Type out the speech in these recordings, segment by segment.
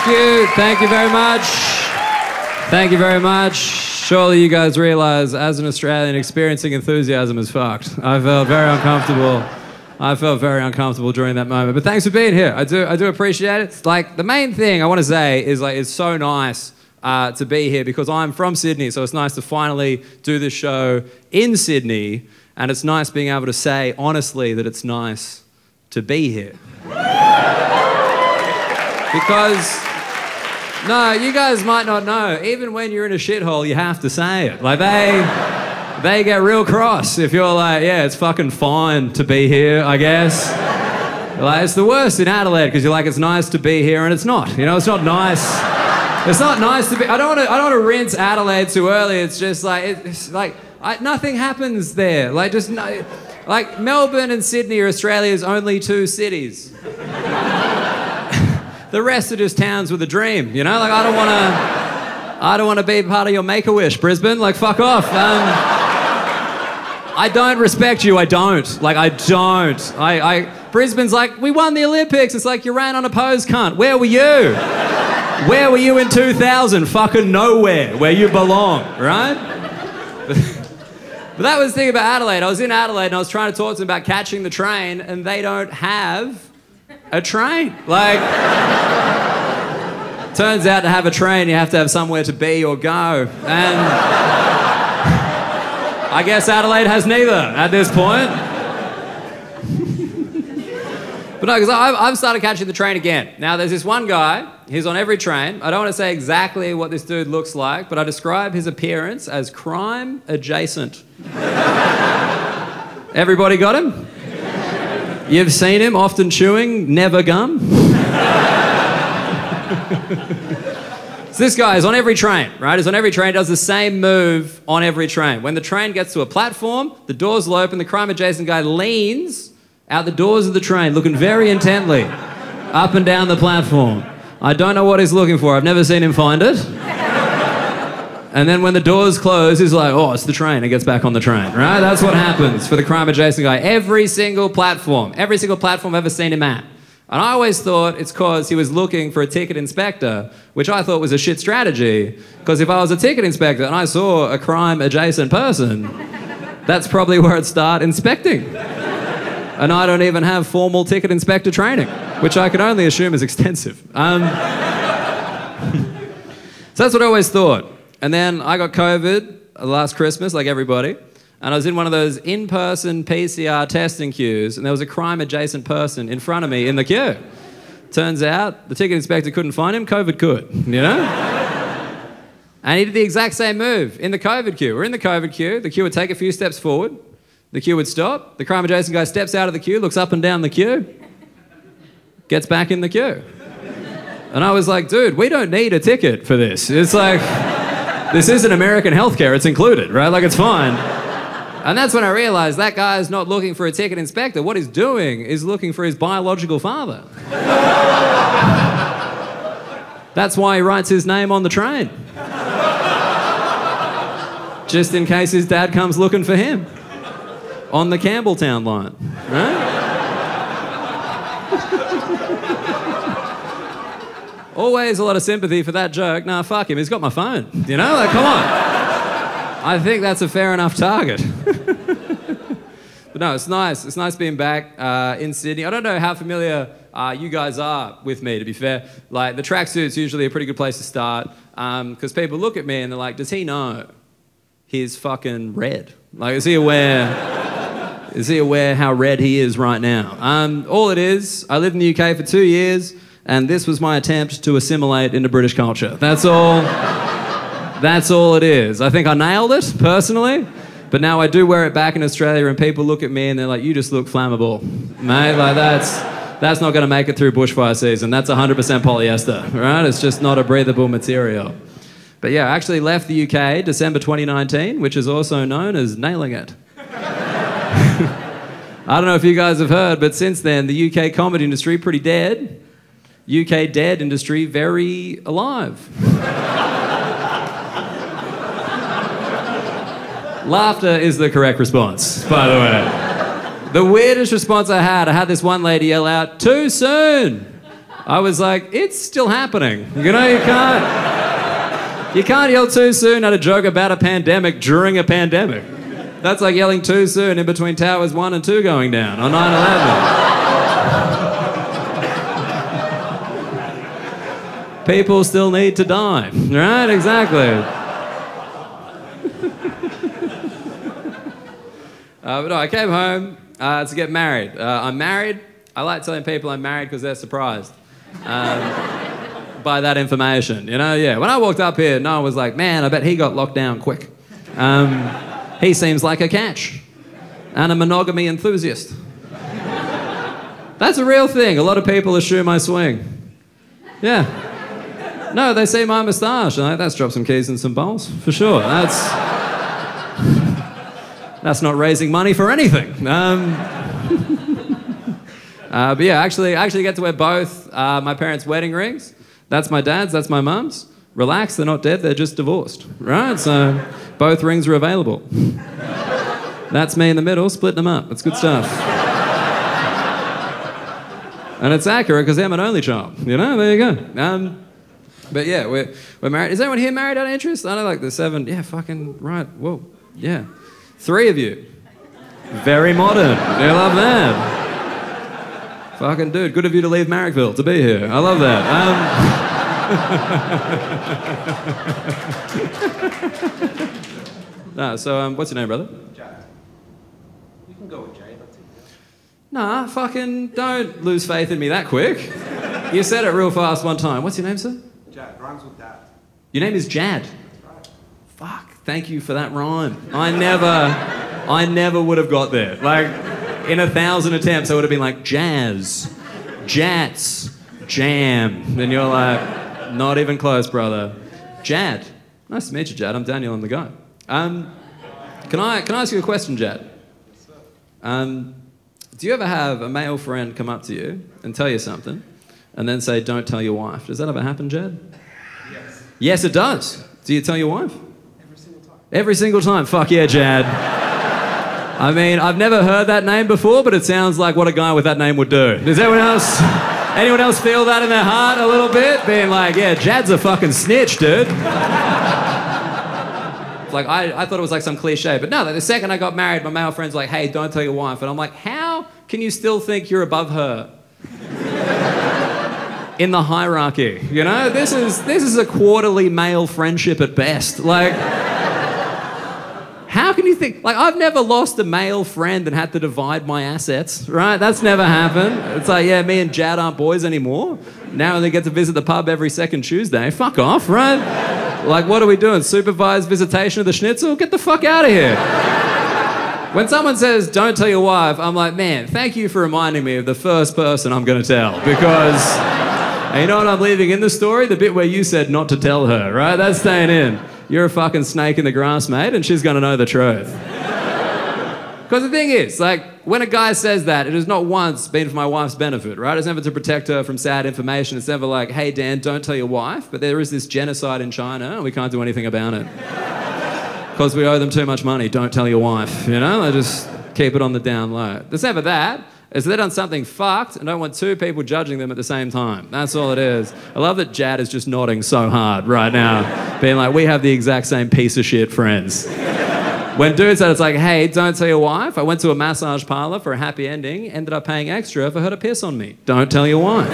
Thank you very much. Thank you very much. Surely you guys realise, as an Australian, experiencing enthusiasm is fucked. I felt very uncomfortable during that moment. But thanks for being here. I do appreciate it. Like, the main thing I want to say is, like, it's so nice to be here because I'm from Sydney, so it's nice to finally do this show in Sydney, and it's nice being able to say honestly that it's nice to be here. Because, no, you guys might not know, even when you're in a shithole, you have to say it. Like, they get real cross if you're like, yeah, it's fucking fine to be here, I guess. Like, it's the worst in Adelaide because you're like, it's nice to be here, and it's not. You know, it's not nice. It's not nice to be. I don't want to rinse Adelaide too early. It's just like, nothing happens there. Like, just no, like, Melbourne and Sydney are Australia's only two cities. The rest are just towns with a dream, you know? Like, I don't want to be part of your Make-A-Wish, Brisbane. Like, fuck off. I don't respect you. I don't. Like, I don't. Brisbane's like, we won the Olympics. It's like, you ran on a pose, cunt. Where were you? Where were you in 2000? Fucking nowhere, where you belong, right? But that was the thing about Adelaide. I was in Adelaide and I was trying to talk to them about catching the train, and they don't have a train. Like, turns out to have a train, you have to have somewhere to be or go. And I guess Adelaide has neither at this point. But no, because I've started catching the train again. Now, there's this one guy, he's on every train. I don't want to say exactly what this dude looks like, but I describe his appearance as crime adjacent. Everybody got him? You've seen him often chewing never gum? So this guy is on every train, right? He's on every train, does the same move on every train. When the train gets to a platform, the doors will open, the crime-adjacent guy leans out the doors of the train, looking very intently up and down the platform. I don't know what he's looking for. I've never seen him find it. And then when the doors close, he's like, oh, it's the train, and gets back on the train, right? That's what happens for the crime-adjacent guy. Every single platform I've ever seen him at. And I always thought it's because he was looking for a ticket inspector, which I thought was a shit strategy, because if I was a ticket inspector and I saw a crime-adjacent person, that's probably where I'd start inspecting. And I don't even have formal ticket inspector training, which I can only assume is extensive. So that's what I always thought. And then I got COVID last Christmas, like everybody, and I was in one of those in-person PCR testing queues, and there was a crime-adjacent person in front of me in the queue. Turns out the ticket inspector couldn't find him, COVID could, you know? And he did the exact same move in the COVID queue. We're in the COVID queue, the queue would take a few steps forward, the queue would stop, the crime-adjacent guy steps out of the queue, looks up and down the queue, gets back in the queue. And I was like, dude, we don't need a ticket for this. It's like, this isn't American healthcare, it's included, right? Like, it's fine. And that's when I realised that guy is not looking for a ticket inspector. What he's doing is looking for his biological father. That's why he writes his name on the train. Just in case his dad comes looking for him. On the Campbelltown line, right? Always a lot of sympathy for that joke. Nah, fuck him, he's got my phone. You know, like, come on. I think that's a fair enough target. But no, it's nice. It's nice being back in Sydney. I don't know how familiar you guys are with me, to be fair. Like, the tracksuit's usually a pretty good place to start, because people look at me and they're like, does he know he's fucking red? Like, is he aware how red he is right now? All it is, I lived in the UK for 2 years, and this was my attempt to assimilate into British culture. That's all. That's all it is. I think I nailed it, personally, but now I do wear it back in Australia and people look at me and they're like, you just look flammable, mate. Like, that's not going to make it through bushfire season. That's 100% polyester, right? It's just not a breathable material. But yeah, I actually left the UK December 2019, which is also known as nailing it. I don't know if you guys have heard, but since then, the UK comedy industry, pretty dead. UK dead industry, very alive. Laughter is the correct response, by the way. The weirdest response I had this one lady yell out, "Too soon!" I was like, it's still happening. You know, you can't yell too soon at a joke about a pandemic during a pandemic. That's like yelling too soon in between Towers 1 and 2 going down on 9/11. People still need to die, right? Exactly. But no, I came home to get married. I'm married. I like telling people I'm married because they're surprised by that information. You know, yeah. When I walked up here, no one was like, man, I bet he got locked down quick. He seems like a catch and a monogamy enthusiast. That's a real thing. A lot of people assume I swing. Yeah. No, they see my moustache. Like, that's drop some keys and some bowls, for sure. That's not raising money for anything. But yeah, I actually get to wear both my parents' wedding rings. That's my dad's, that's my mum's. Relax, they're not dead, they're just divorced, right? So both rings are available. That's me in the middle, splitting them up. It's good stuff. And it's accurate because I'm an only child, you know? There you go. But yeah, we're married. Is anyone here married out of interest? I know, like the 7. Yeah, fucking right. Whoa. Yeah. 3 of you. Very modern. I love that. Fucking dude, good of you to leave Marrickville to be here. I love that. No, so what's your name, brother? Jad. You can go with Jay, that's it. Nah, fucking don't lose faith in me that quick. You said it real fast one time. What's your name, sir? Jad, rhymes with dad. Your name is Jad? That's right. Fuck, thank you for that rhyme. I never would have got there. Like, in 1,000 attempts, I would have been like, jazz, jats, jam. And you're like, not even close, brother. Jad. Nice to meet you, Jad. I'm Daniel, I'm the guy. Can I ask you a question, Jad? Yes, sir. Do you ever have a male friend come up to you and tell you something and then say, don't tell your wife? Does that ever happen, Jad? Yes. Yes, it does. Do you tell your wife? Every single time. Every single time. Fuck yeah, Jad. I mean, I've never heard that name before, but it sounds like what a guy with that name would do. Does anyone else feel that in their heart a little bit? Being like, yeah, Jad's a fucking snitch, dude. Like, I thought it was like some cliche, but no, like the second I got married, my male friend's like, hey, don't tell your wife. And I'm like, how can you still think you're above her? In the hierarchy, you know? This is a quarterly male friendship at best. Like, how can you think? Like, I've never lost a male friend and had to divide my assets, right? That's never happened. It's like, yeah, me and Jad aren't boys anymore. Now they get to visit the pub every second Tuesday. Fuck off, right? Like, what are we doing? Supervised visitation of the schnitzel? Get the fuck out of here. When someone says, don't tell your wife, I'm like, man, thank you for reminding me of the first person I'm going to tell. Because, and you know what I'm leaving in the story? The bit where you said not to tell her, right? That's staying in. You're a fucking snake in the grass, mate, and she's going to know the truth. Because the thing is, like, when a guy says that, it has not once been for my wife's benefit, right? It's never to protect her from sad information. It's never like, hey, Dan, don't tell your wife, but there is this genocide in China and we can't do anything about it. Because we owe them too much money. Don't tell your wife, you know? They just keep it on the down low. There's never that. It's they've done something fucked and don't want two people judging them at the same time. That's all it is. I love that Jad is just nodding so hard right now, being like, we have the exact same piece of shit friends. When dude said, it's like, hey, don't tell your wife. I went to a massage parlor for a happy ending, ended up paying extra for her to piss on me. Don't tell your wife.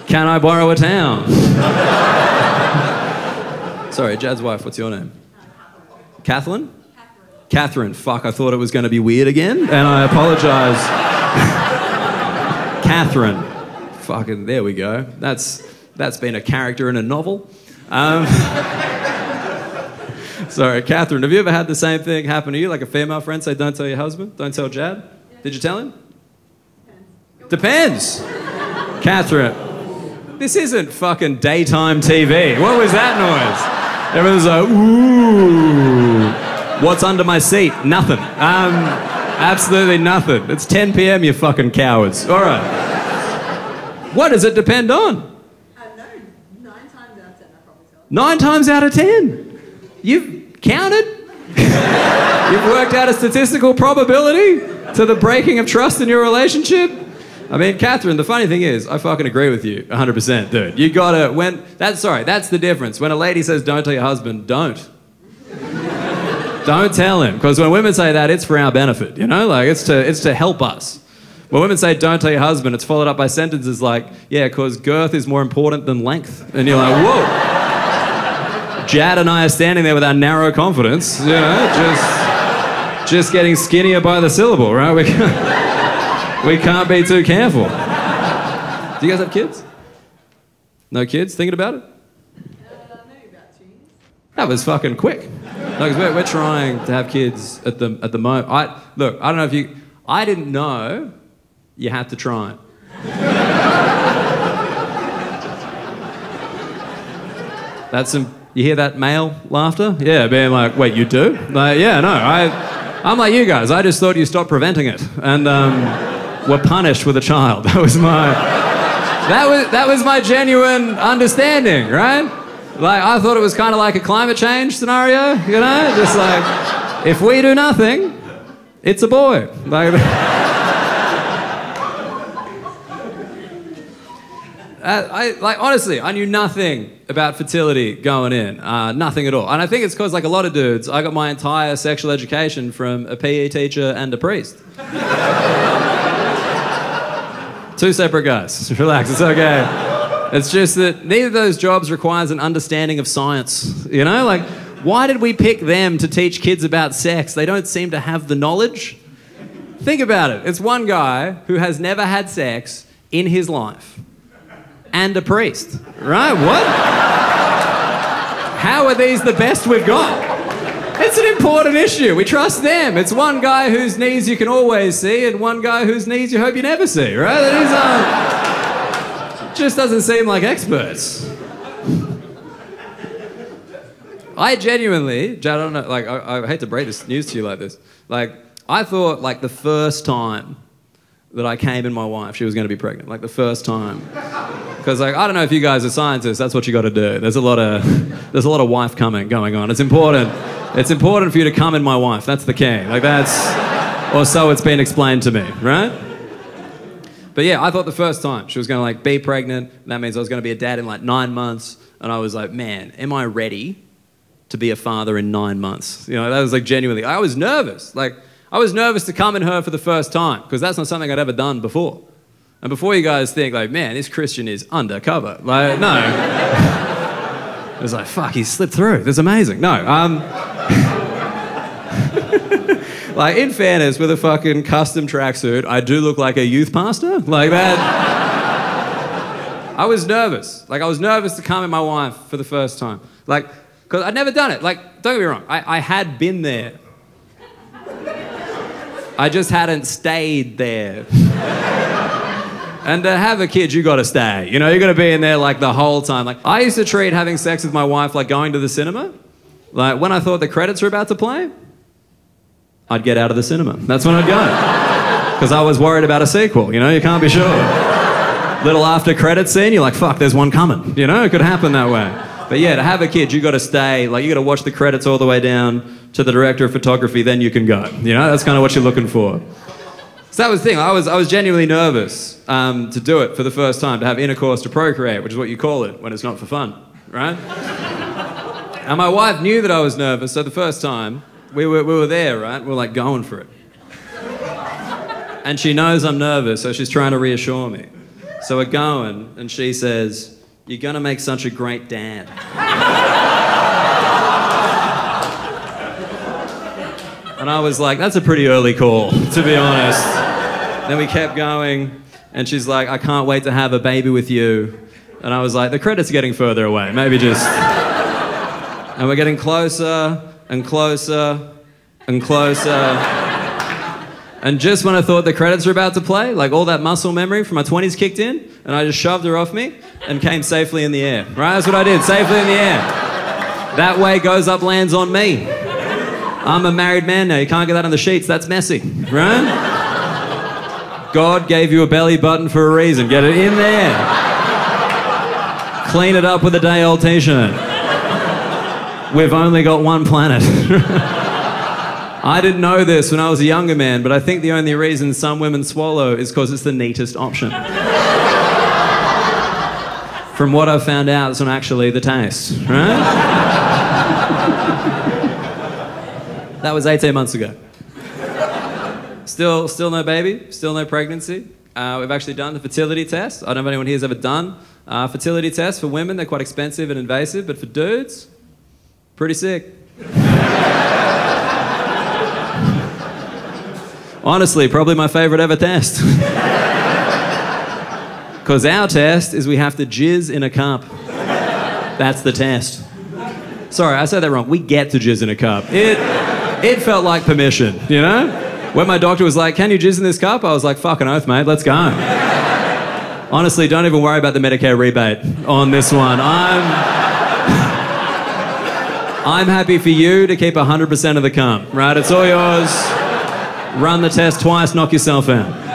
Can I borrow a towel? Sorry, Jad's wife, what's your name? Kathleen? Catherine. Fuck, I thought it was going to be weird again, and I apologise. Catherine. Fucking, there we go. That's been a character in a novel. Sorry, Catherine, have you ever had the same thing happen to you? Like a female friend say, don't tell your husband, don't tell Jad? Did you tell him? Depends. Catherine, this isn't fucking daytime TV. What was that noise? Everyone's like, ooh. What's under my seat? Nothing. Absolutely nothing. It's 10 p.m, you fucking cowards. All right. What does it depend on? No, 9 times out of 10, I probably tell. 9 times out of 10? You've counted? You've worked out a statistical probability to the breaking of trust in your relationship? I mean, Catherine, the funny thing is, I fucking agree with you 100%, dude. You gotta, that's the difference. When a lady says don't tell your husband, don't. Don't tell him. Because when women say that, it's for our benefit, you know? Like, it's to help us. When women say don't tell your husband, it's followed up by sentences like, yeah, because girth is more important than length. And you're like, whoa. Jad and I are standing there with our narrow confidence, you know, just getting skinnier by the syllable, right? We can't be too careful. Do you guys have kids? No kids? Thinking about it? Maybe about 2 years. That was fucking quick. No, 'cause we're trying to have kids at the moment. Look, I don't know if you... I didn't know you had to try it. That's some... You hear that male laughter? Yeah, being like, wait, you do? Like, yeah, no, I'm like you guys. I just thought you stopped preventing it. And were punished with a child. That was my genuine understanding, right? Like, I thought it was kind of like a climate change scenario, you know? Just like, if we do nothing, it's a boy. Like, honestly, I knew nothing about fertility going in, nothing at all. And I think it's because, like a lot of dudes, I got my entire sexual education from a PE teacher and a priest. 2 separate guys. Relax, it's okay. It's just that neither of those jobs requires an understanding of science, you know? Like, why did we pick them to teach kids about sex? They don't seem to have the knowledge. Think about it. It's one guy who has never had sex in his life. And a priest, right? What? How are these the best we've got? It's an important issue. We trust them. It's one guy whose knees you can always see and one guy whose knees you hope you never see, right? These just doesn't seem like experts. I genuinely, Jad, I don't know, like, I hate to break this news to you like this. Like, I thought, like, the first time that I came in my wife, she was going to be pregnant. Like, the first time. Because, like, I don't know if you guys are scientists, that's what you got to do. There's a lot of wife coming going on. It's important. It's important for you to come in my wife. That's the key. Like, or so it's been explained to me, right? But yeah, I thought the first time she was going to, like, be pregnant. And that means I was going to be a dad in, like, 9 months. And I was like, man, am I ready to be a father in 9 months? You know, that was, like, genuinely, I was nervous. Like, I was nervous to come in her for the first time because that's not something I'd ever done before. And before you guys think, like, man, this Christian is undercover. Like, no. It was like, fuck, he slipped through. That's amazing. No, like, in fairness, with a fucking custom tracksuit, I do look like a youth pastor. Like that. I was nervous. Like, I was nervous to come in my wife for the first time. Like, because I'd never done it. Like, don't get me wrong. I had been there. I just hadn't stayed there. And to have a kid, you gotta stay. You know, you gotta be in there, like, the whole time. Like, I used to treat having sex with my wife like going to the cinema. Like, when I thought the credits were about to play, I'd get out of the cinema. That's when I'd go. Because I was worried about a sequel, you know, you can't be sure. Little after credits scene, you're like, fuck, there's one coming. You know, it could happen that way. But yeah, to have a kid, you gotta stay. Like, you gotta watch the credits all the way down to the director of photography, then you can go. You know, that's kind of what you're looking for. So that was the thing. I was genuinely nervous to do it for the first time, to have intercourse to procreate, which is what you call it when it's not for fun, right? And my wife knew that I was nervous, so the first time, we were there, right? We were, like, going for it. And she knows I'm nervous, so she's trying to reassure me. So we're going, and she says, "You're gonna make such a great dad." And I was like, that's a pretty early call, to be honest. Then we kept going, and she's like, "I can't wait to have a baby with you." And I was like, the credits are getting further away, maybe just... And we're getting closer and closer and closer. And just when I thought the credits were about to play, like, all that muscle memory from my 20s kicked in, and I just shoved her off me and came safely in the air, right? That's what I did, safely in the air. That way goes up, lands on me. I'm a married man now, you can't get that on the sheets, that's messy, right? God gave you a belly button for a reason, get it in there. Clean it up with a day-old t-shirt. We've only got one planet. I didn't know this when I was a younger man, but I think the only reason some women swallow is because it's the neatest option. From what I've found out, it's not actually the taste, right? That was 18 months ago. Still no baby, still no pregnancy. We've actually done the fertility test. I don't know if anyone here has ever done fertility tests for women. They're quite expensive and invasive, but for dudes, pretty sick. Honestly, probably my favorite ever test. Because our test is we have to jizz in a cup. That's the test. Sorry, I said that wrong. We get to jizz in a cup. It felt like permission, you know? When my doctor was like, can you jizz in this cup? I was like, fucking oath, mate, let's go. Honestly, don't even worry about the Medicare rebate on this one. I'm happy for you to keep 100% of the cum, right? It's all yours. Run the test twice, knock yourself out.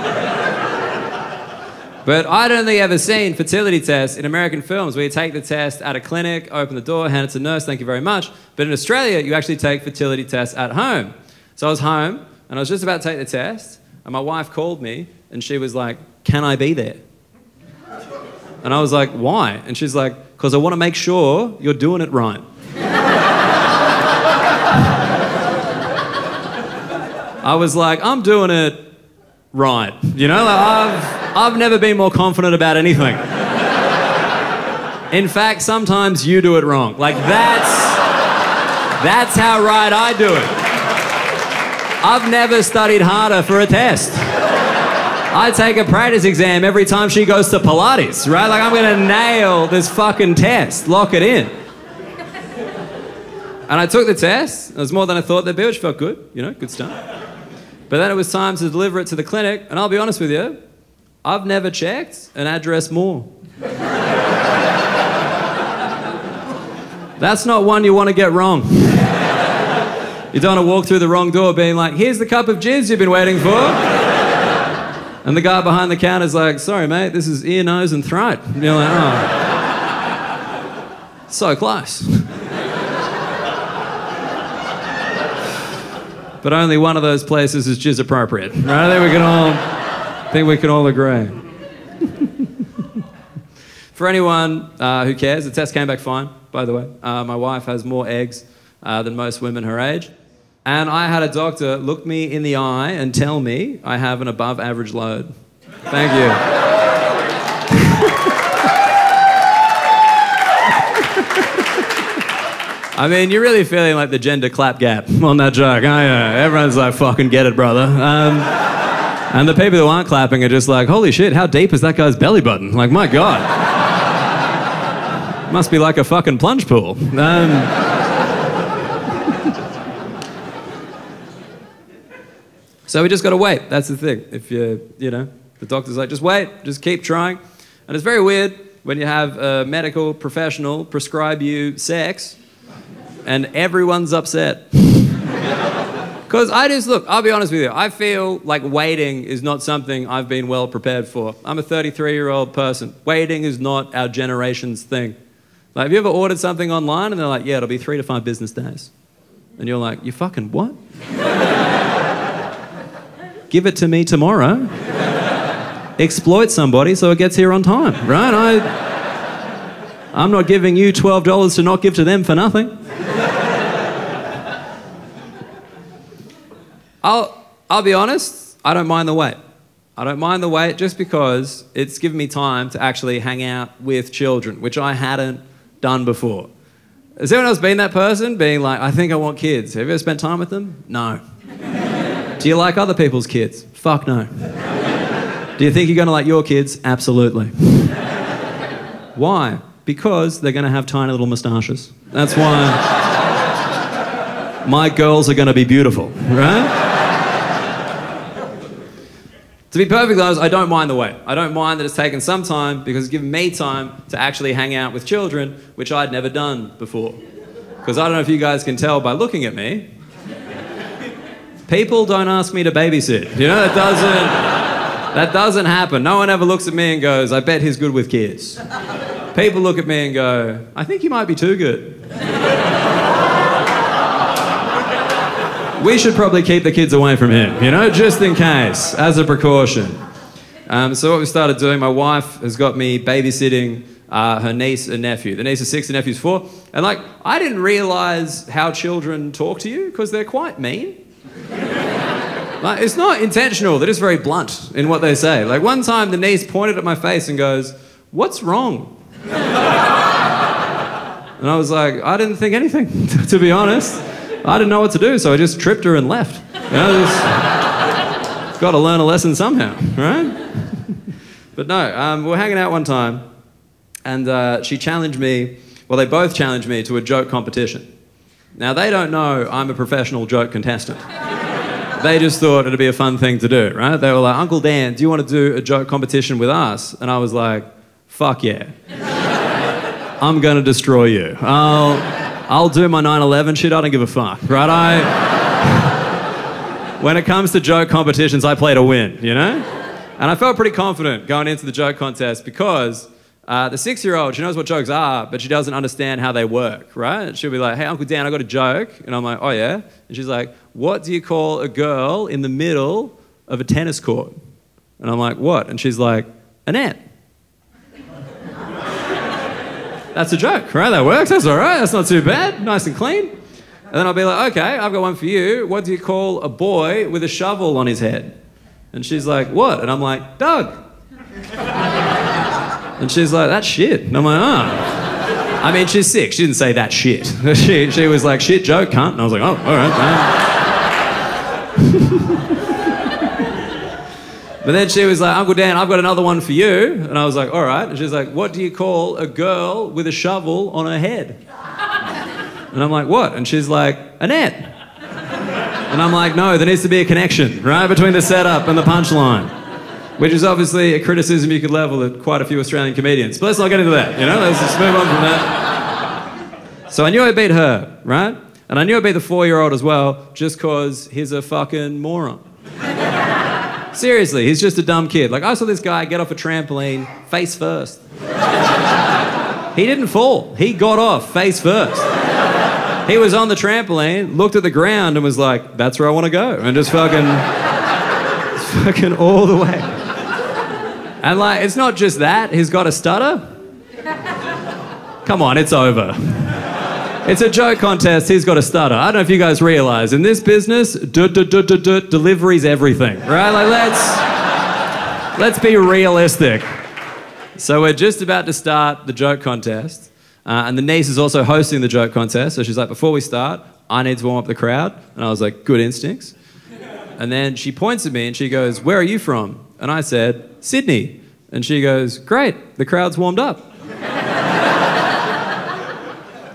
But I'd only ever seen fertility tests in American films where you take the test at a clinic, open the door, hand it to the nurse, thank you very much. But in Australia, you actually take fertility tests at home. So I was home, and I was just about to take the test, and my wife called me, and she was like, can I be there? And I was like, why? And she's like, because I want to make sure you're doing it right. I was like, I'm doing it right. You know, like I've never been more confident about anything. In fact, sometimes you do it wrong. Like that's how right I do it. I've never studied harder for a test. I take a practice exam every time she goes to Pilates, right? Like I'm gonna nail this fucking test, lock it in. And I took the test. It was more than I thought there'd be, which felt good, you know, good stuff. But then it was time to deliver it to the clinic, and I'll be honest with you, I've never checked an address more. That's not one you want to get wrong. You don't want to walk through the wrong door being like, here's the cup of jizz you've been waiting for. And the guy behind the counter's like, sorry mate, this is ear, nose and throat. And you're like, oh. So close. But only one of those places is jizz appropriate. Right? I think we can all agree. For anyone who cares, the test came back fine, by the way. My wife has more eggs than most women her age. And I had a doctor look me in the eye and tell me I have an above average load. Thank you. I mean, you're really feeling like the gender clap gap on that joke, aren't you? Everyone's like, fucking get it, brother. And the people who aren't clapping are just like, holy shit, how deep is that guy's belly button? Like, my God. Must be like a fucking plunge pool. So we just got to wait. That's the thing. If you know, the doctor's like, just wait, just keep trying. And it's very weird when you have a medical professional prescribe you sex and everyone's upset. Because I'll be honest with you, I feel like waiting is not something I've been well prepared for. I'm a 33-year-old person. Waiting is not our generation's thing. Like, have you ever ordered something online and they're like, yeah, it'll be 3 to 5 business days? And you're like, you fucking what? Give it to me tomorrow. Exploit somebody so it gets here on time, right? I'm not giving you $12 to not give to them for nothing. I'll be honest, I don't mind the wait. I don't mind the wait just because it's given me time to actually hang out with children, which I hadn't done before. Has anyone else been that person, being like, I think I want kids? Have you ever spent time with them? No. Do you like other people's kids? Fuck no. Do you think you're going to like your kids? Absolutely. Why? Because they're going to have tiny little moustaches. That's why my girls are going to be beautiful, right? To be perfectly honest, I don't mind the wait. I don't mind that it's taken some time because it's given me time to actually hang out with children, which I'd never done before. Because I don't know if you guys can tell by looking at me, people don't ask me to babysit. You know, that doesn't happen. No one ever looks at me and goes, I bet he's good with kids. People look at me and go, I think you might be too good. we should probably keep the kids away from him, you know, just in case, as a precaution. So what we started doing, my wife has got me babysitting her niece and nephew. The niece is 6, the nephew's 4. And like, I didn't realise how children talk to you because they're quite mean. Like, it's not intentional, they're just very blunt in what they say. Like one time the niece pointed at my face and goes, "What's wrong?" And I was like, I didn't think anything, to be honest. I didn't know what to do, so I just tripped her and left. You know, just got to learn a lesson somehow, right? But no, we were hanging out one time, and she challenged me, well, they both challenged me to a joke competition. Now, they don't know I'm a professional joke contestant. They just thought it'd be a fun thing to do, right? They were like, "Uncle Dan, do you want to do a joke competition with us?" And I was like, "Fuck yeah. I'm gonna destroy you. I'll do my 9/11 shit, I don't give a fuck, right? When it comes to joke competitions, I play to win, you know? And I felt pretty confident going into the joke contest because the 6-year-old, she knows what jokes are, but she doesn't understand how they work, right? She'll be like, "Hey, Uncle Dan, I got a joke." And I'm like, "Oh yeah?" And she's like, "What do you call a girl in the middle of a tennis court?" And I'm like, "What?" And she's like, "An ant." That's a joke, right? That works, that's all right, that's not too bad, nice and clean. And then I'll be like, "Okay, I've got one for you. What do you call a boy with a shovel on his head?" And she's like, "What?" And I'm like, "Doug." And she's like, "That's shit." And I'm like, "Oh." I mean, she's 6, she didn't say that shit. She was like, "Shit joke, cunt." And I was like, "Oh, all right." But then she was like, "Uncle Dan, I've got another one for you." And I was like, "All right." And she's like, "What do you call a girl with a shovel on her head?" And I'm like, "What?" And she's like, "An ant." And I'm like, "No, there needs to be a connection, right, between the setup and the punchline." Which is obviously a criticism you could level at quite a few Australian comedians. But let's not get into that, you know? Let's just move on from that. So I knew I beat her, right? And I knew I beat the 4-year-old as well, just because he's a fucking moron. Seriously, he's just a dumb kid. Like, I saw this guy get off a trampoline face first. He didn't fall. He got off face first. He was on the trampoline, looked at the ground and was like, "That's where I want to go." And just fucking all the way. And like, it's not just that, he's got a stutter. Come on, it's over. It's a joke contest, he's got a stutter. I don't know if you guys realise, in this business, delivery's everything, right? Like, let's be realistic. So we're just about to start the joke contest, and the niece is also hosting the joke contest, so she's like, "Before we start, I need to warm up the crowd." And I was like, "Good instincts." And then she points at me and she goes, "Where are you from?" And I said, "Sydney." And she goes, "Great, the crowd's warmed up."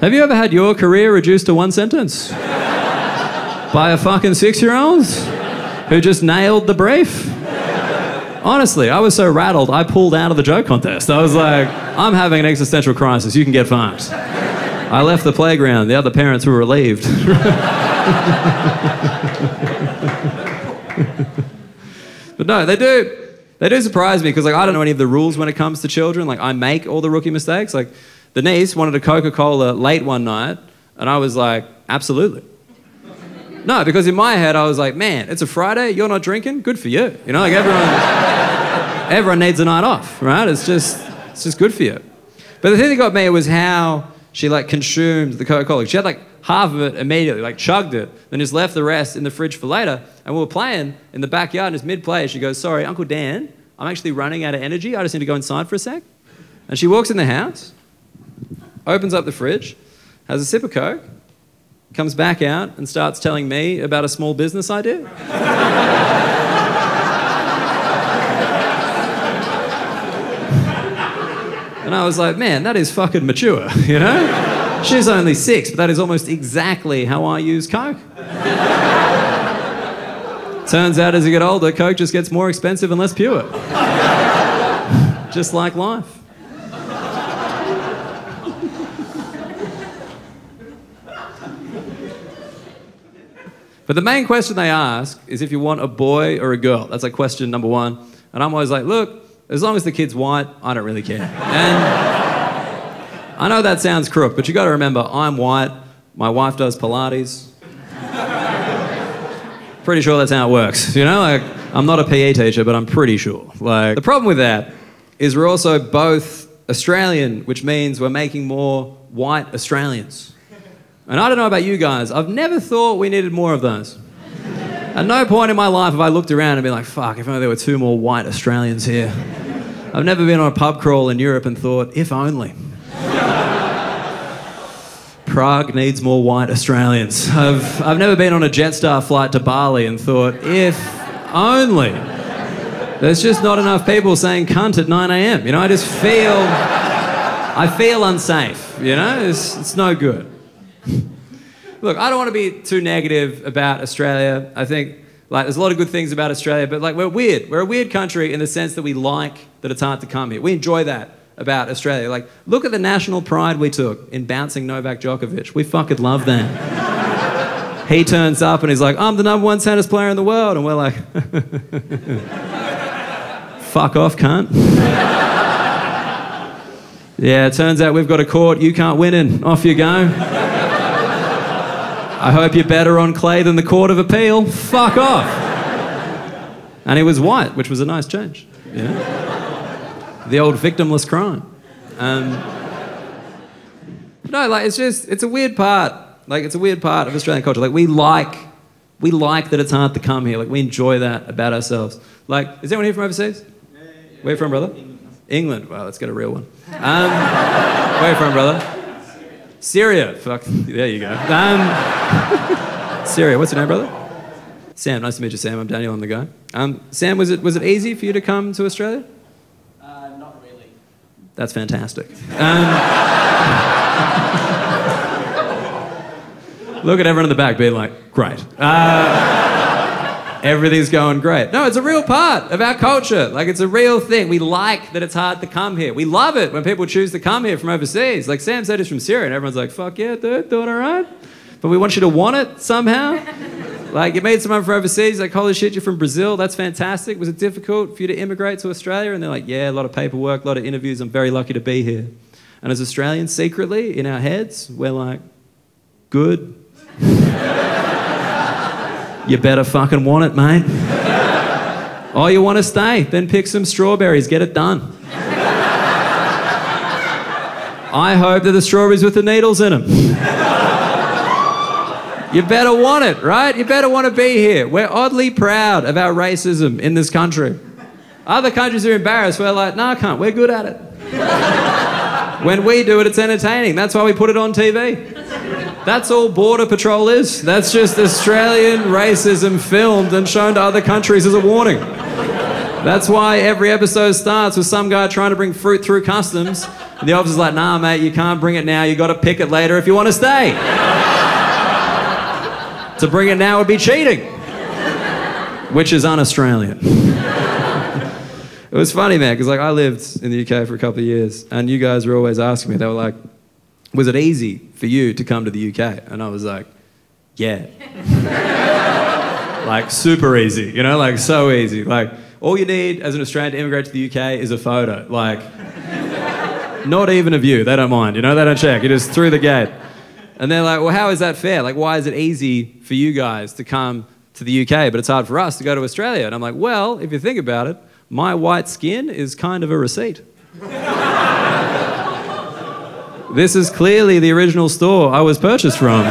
Have you ever had your career reduced to one sentence? By a fucking 6-year-old who just nailed the brief? Honestly, I was so rattled, I pulled out of the joke contest. I was like, "I'm having an existential crisis, you can get fucked." I left the playground, the other parents were relieved. But no, they do surprise me because like I don't know any of the rules when it comes to children. Like I make all the rookie mistakes. Like the niece wanted a Coca-Cola late one night and I was like, "Absolutely." No, because in my head I was like, "Man, it's a Friday, you're not drinking? Good for you." You know, like everyone needs a night off, right? It's just good for you. But the thing that got me was how she like consumed the Coca-Cola. She had like half of it immediately, like chugged it, then just left the rest in the fridge for later. And we were playing in the backyard, and it's mid-play. She goes, "Sorry, Uncle Dan, I'm actually running out of energy. I just need to go inside for a sec." And she walks in the house, opens up the fridge, has a sip of Coke, comes back out and starts telling me about a small business idea. And I was like, "Man, that is fucking mature, you know?" She's only 6, but that is almost exactly how I use Coke. Turns out as you get older, Coke just gets more expensive and less pure. Just like life. But the main question they ask is if you want a boy or a girl. That's like question number 1. And I'm always like, "Look, as long as the kid's white, I don't really care." And I know that sounds crook, but you got to remember, I'm white, my wife does Pilates. pretty sure that's how it works. You know, like, I'm not a PE teacher, but I'm pretty sure. Like, the problem with that is we're also both Australian, which means we're making more white Australians. And I don't know about you guys, I've never thought we needed more of those. At no point in my life have I looked around and been like, fuck, if only there were 2 more white Australians here. I've never been on a pub crawl in Europe and thought, if only. Prague needs more white Australians. I've never been on a Jetstar flight to Bali and thought, if only. There's just not enough people saying cunt at 9 a.m. You know, I feel unsafe, you know? It's no good. Look, I don't want to be too negative about Australia. I think, like, there's a lot of good things about Australia, but, like, we're weird. We're a weird country in the sense that we like that it's hard to come here. We enjoy that about Australia. Like, look at the national pride we took in bouncing Novak Djokovic. We fucking love that. He turns up and he's like, I'm the #1 tennis player in the world. And we're like, fuck off, cunt. Yeah, it turns out we've got a court you can't win in. Off you go. I hope you're better on clay than the Court of Appeal. Fuck off. And he was white, which was a nice change. You know? The old victimless crime. No, like, it's a weird part. Like, it's a weird part of Australian culture. Like, we like that it's hard to come here. Like, we enjoy that about ourselves. Like, is anyone here from overseas? Yeah. Where you from, brother? England. Well, let's get a real one. Where are you from, brother? Syria. Fuck. There you go. Syria. What's your name, brother? Sam. Nice to meet you, Sam. I'm Daniel. I'm the guy. Sam, was it easy for you to come to Australia? Not really. That's fantastic. Look at everyone in the back being like, great. Everything's going great. No, it's a real part of our culture. Like, it's a real thing. We like that it's hard to come here. We love it when people choose to come here from overseas. Like, Sam said he's from Syria, and everyone's like, fuck yeah, dude, doing all right. But we want you to want it somehow. Like, you meet someone from overseas, like, holy shit, you're from Brazil, that's fantastic. Was it difficult for you to immigrate to Australia? And they're like, yeah, a lot of paperwork, a lot of interviews, I'm very lucky to be here. And as Australians, secretly, in our heads, we're like, good. You better fucking want it, mate. Oh, you want to stay? Then pick some strawberries, get it done. I hope they're the strawberries with the needles in them. You better want it, right? You better want to be here. We're oddly proud of our racism in this country. Other countries are embarrassed. We're like, nah, cunt, we're good at it. When we do it, it's entertaining. That's why we put it on TV. That's all Border Patrol is. That's just Australian racism filmed and shown to other countries as a warning. That's why every episode starts with some guy trying to bring fruit through customs. And the officer's like, nah, mate, you can't bring it now. You got to pick it later if you want to stay. To bring it now would be cheating. Which is un-Australian. It was funny, man, because, like, I lived in the UK for a couple of years, and you guys were always asking me, they were like, was it easy for you to come to the UK? And I was like, yeah. Like, super easy, you know, like, so easy. Like, all you need as an Australian to immigrate to the UK is a photo. Like, not even of you, they don't mind, you know, they don't check, you're just through the gate. And they're like, well, how is that fair? Like, why is it easy for you guys to come to the UK, but it's hard for us to go to Australia? And I'm like, well, if you think about it, my white skin is kind of a receipt. This is clearly the original store I was purchased from.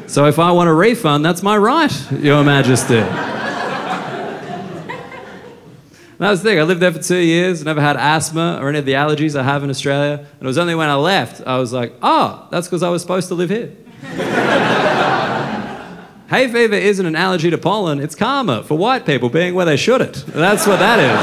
So if I want a refund, that's my right, Your Majesty. That was the thing, I lived there for 2 years, never had asthma or any of the allergies I have in Australia, and it was only when I left, I was like, oh, that's because I was supposed to live here. Hay fever isn't an allergy to pollen, it's karma for white people being where they shouldn't. That's what that is.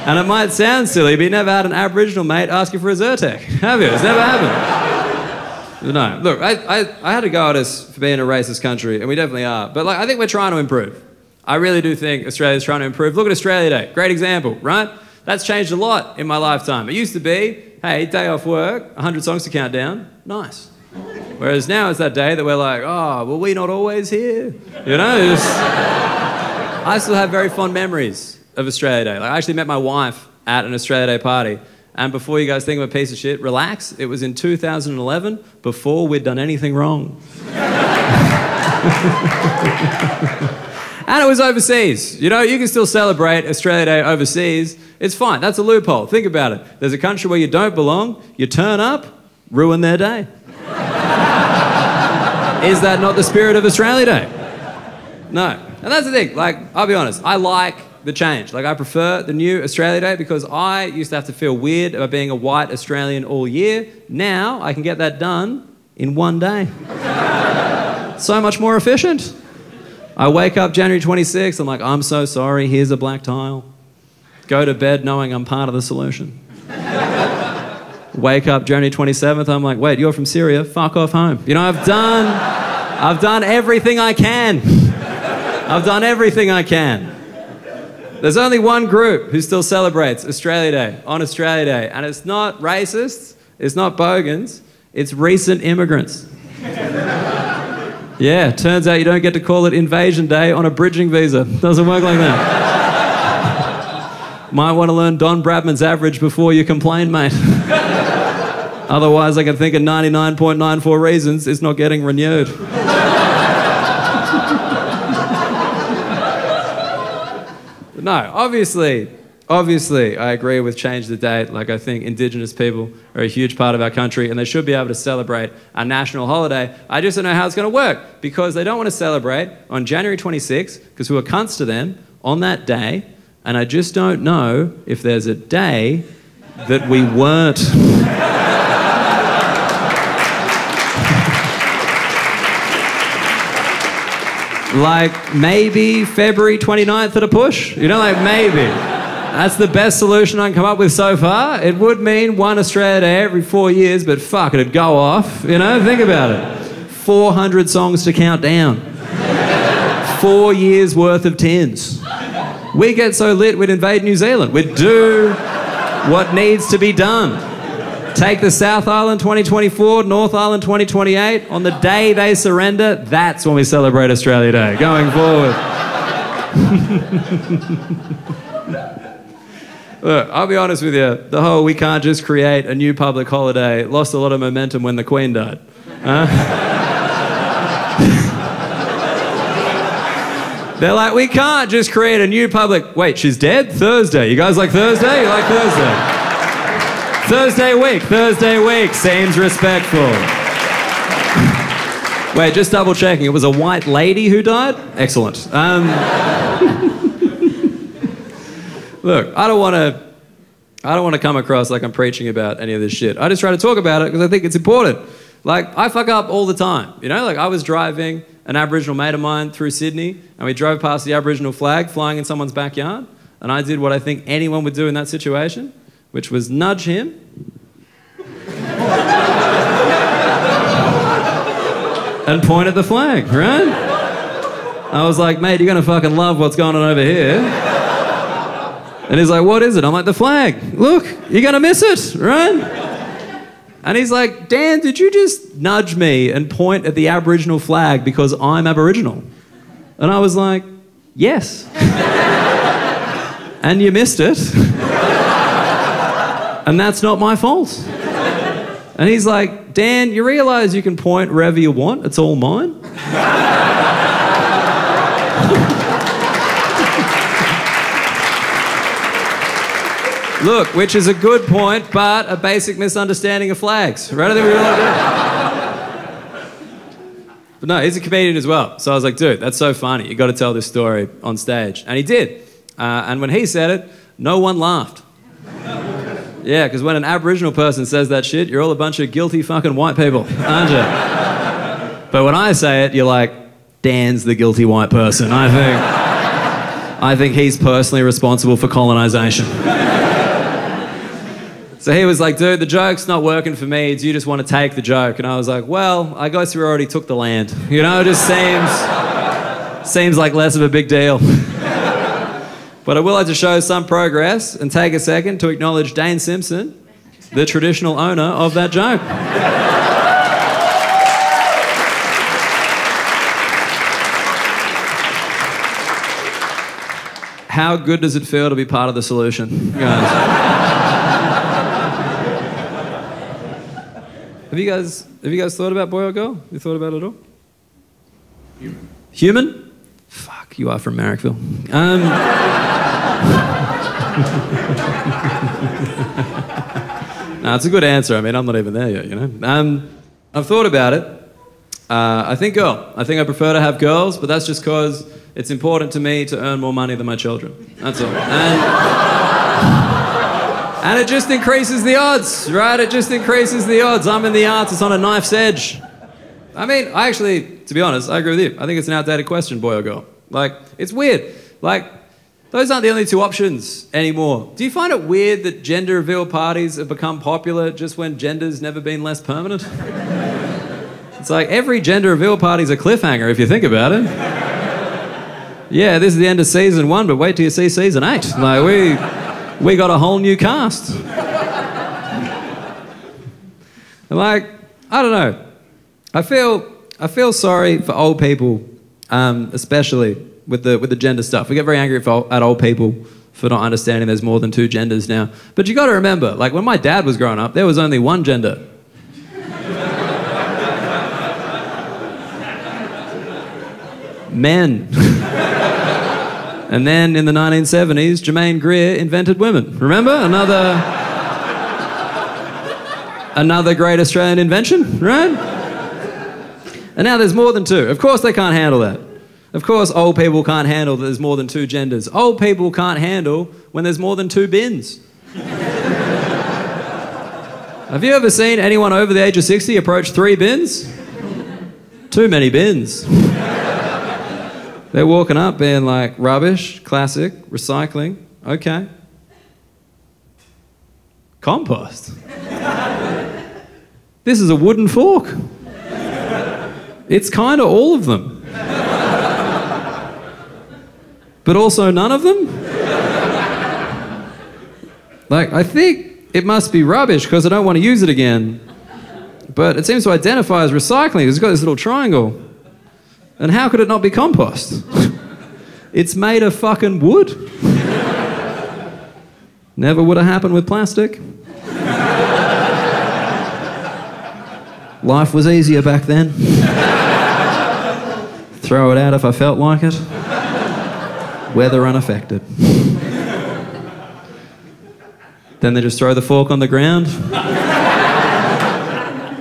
And it might sound silly, but you never had an Aboriginal mate ask you for a Zyrtec, have you? It's never happened. No, look, I had to go at us for being a racist country, and we definitely are, but, like, I think we're trying to improve. I really do think Australia's trying to improve. Look at Australia Day, great example, right? That's changed a lot in my lifetime. It used to be, hey, day off work, 100 songs to count down, nice. Whereas now it's that day that we're like, oh, were we not always here? You know, I still have very fond memories of Australia Day. Like, I actually met my wife at an Australia Day party, and before you guys think I'm a piece of shit, relax, it was in 2011, before we'd done anything wrong. And it was overseas. You know, you can still celebrate Australia Day overseas. It's fine. That's a loophole. Think about it. There's a country where you don't belong, you turn up, ruin their day. Is that not the spirit of Australia Day? No. And that's the thing. Like, I'll be honest. I like the change. Like, I prefer the new Australia Day because I used to have to feel weird about being a white Australian all year. Now I can get that done in one day. So much more efficient. I wake up January 26th, I'm like, I'm so sorry, here's a black tile. Go to bed knowing I'm part of the solution. Wake up January 27th, I'm like, wait, you're from Syria, fuck off home. You know, I've done everything I can. I've done everything I can. There's only one group who still celebrates Australia Day, on Australia Day, and it's not racists, it's not bogans, it's recent immigrants. Yeah, turns out you don't get to call it Invasion Day on a bridging visa. Doesn't work like that. Might want to learn Don Bradman's average before you complain, mate. Otherwise, I can think of 99.94 reasons it's not getting renewed. No, obviously, I agree with change the date. Like, I think Indigenous people are a huge part of our country and they should be able to celebrate our national holiday. I just don't know how it's going to work because they don't want to celebrate on January 26th because we were cunts to them on that day, and I just don't know if there's a day that we weren't. Like, maybe February 29th at a push? You know, like, maybe. That's the best solution I can come up with so far. It would mean one Australia Day every 4 years, but fuck, it'd go off. You know, think about it. 400 songs to count down. 4 years worth of tins. We get so lit, we'd invade New Zealand. We'd do what needs to be done. Take the South Island 2024, North Island 2028. On the day they surrender, that's when we celebrate Australia Day, going forward. Look, I'll be honest with you, the whole we can't just create a new public holiday lost a lot of momentum when the Queen died. They're like, we can't just create a new public... Wait, she's dead? Thursday. You guys like Thursday? You like Thursday? Thursday week, seems respectful. Wait, just double checking, it was a white lady who died? Excellent. Look, I don't want to come across like I'm preaching about any of this shit. I just try to talk about it because I think it's important. Like, I fuck up all the time, you know? Like, I was driving an Aboriginal mate of mine through Sydney and we drove past the Aboriginal flag flying in someone's backyard, and I did what I think anyone would do in that situation, which was nudge him and point at the flag, right? I was like, mate, you're gonna fucking love what's going on over here. And he's like, what is it? I'm like, the flag. Look, you're gonna miss it, right? And he's like, Dan, did you just nudge me and point at the Aboriginal flag because I'm Aboriginal? And I was like, yes. And you missed it. And that's not my fault. And he's like, Dan, you realise you can point wherever you want? It's all mine? Look, which is a good point, but a basic misunderstanding of flags. Right? I think we all do. But no, he's a comedian as well. So I was like, dude, that's so funny. You got to tell this story on stage. And he did. And when he said it, no one laughed. Yeah, because when an Aboriginal person says that shit, you're all a bunch of guilty fucking white people, aren't you? But when I say it, you're like, Dan's the guilty white person. I think he's personally responsible for colonisation. So he was like, dude, the joke's not working for me. You just want to take the joke. And I was like, well, I guess we already took the land. You know, it just seems like less of a big deal. But I will like to show some progress and take a second to acknowledge Dane Simpson, the traditional owner of that joke. How good does it feel to be part of the solution, guys? Have you guys thought about boy or girl? You thought about it at all? Human? Fuck, you are from Marrickville. No, it's a good answer. I mean, I'm not even there yet, you know. I've thought about it. I think girl. I think I prefer to have girls, but that's just because it's important to me to earn more money than my children. That's all. And it just increases the odds, right? It just increases the odds. I'm in the arts. It's on a knife's edge. I mean, I actually, to be honest, I agree with you. I think it's an outdated question, boy or girl. Like, it's weird. Like, those aren't the only two options anymore. Do you find it weird that gender reveal parties have become popular just when gender's never been less permanent? It's like every gender reveal party's a cliffhanger if you think about it. Yeah, this is the end of season 1, but wait till you see season 8. Like, we got a whole new cast. And like, I don't know. I feel sorry for old people, especially with the gender stuff. We get very angry at old people for not understanding there's more than 2 genders now. But you got to remember, like when my dad was growing up, there was only 1 gender. Men. And then in the 1970s, Jermaine Greer invented women. Remember? Another great Australian invention, right? And now there's more than 2. Of course they can't handle that. Of course old people can't handle that there's more than 2 genders. Old people can't handle when there's more than 2 bins. Have you ever seen anyone over the age of 60 approach 3 bins? Too many bins. They're walking up being like, rubbish, classic, recycling, okay. Compost. This is a wooden fork. It's kind of all of them. But also none of them? Like, I think it must be rubbish because I don't want to use it again. But it seems to identify as recycling. It's got this little triangle. And how could it not be compost? It's made of fucking wood. Never would have happened with plastic. Life was easier back then. Throw it out if I felt like it. Weather unaffected. Then they just throw the fork on the ground.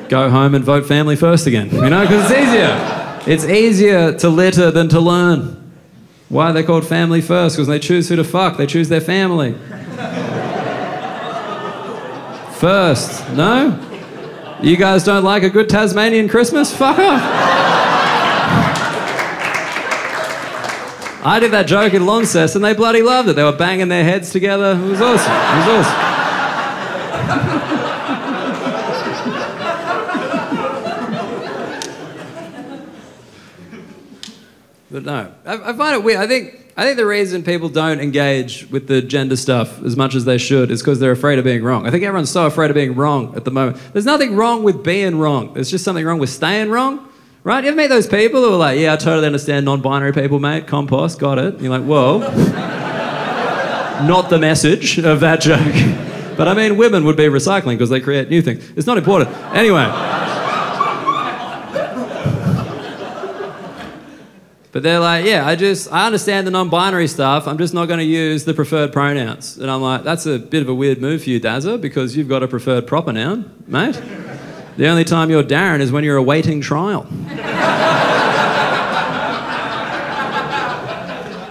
Go home and vote family first again. You know, because it's easier. It's easier to litter than to learn. Why are they called family first? Because they choose who to fuck. They choose their family. First. No? You guys don't like a good Tasmanian Christmas? Fuck off. I did that joke in Launceston and they bloody loved it. They were banging their heads together. It was awesome. It was awesome. But no, I find it weird. I think the reason people don't engage with the gender stuff as much as they should is because they're afraid of being wrong. I think everyone's so afraid of being wrong at the moment. There's nothing wrong with being wrong. There's just something wrong with staying wrong, right? You ever meet those people who are like, yeah, I totally understand non-binary people, mate. Compost, got it. And you're like, whoa. Not the message of that joke. But I mean, women would be recycling because they create new things. It's not important. Anyway. But they're like, yeah, I understand the non-binary stuff. I'm just not going to use the preferred pronouns. And I'm like, that's a bit of a weird move for you, Dazza, because you've got a preferred proper noun, mate. The only time you're Darren is when you're awaiting trial.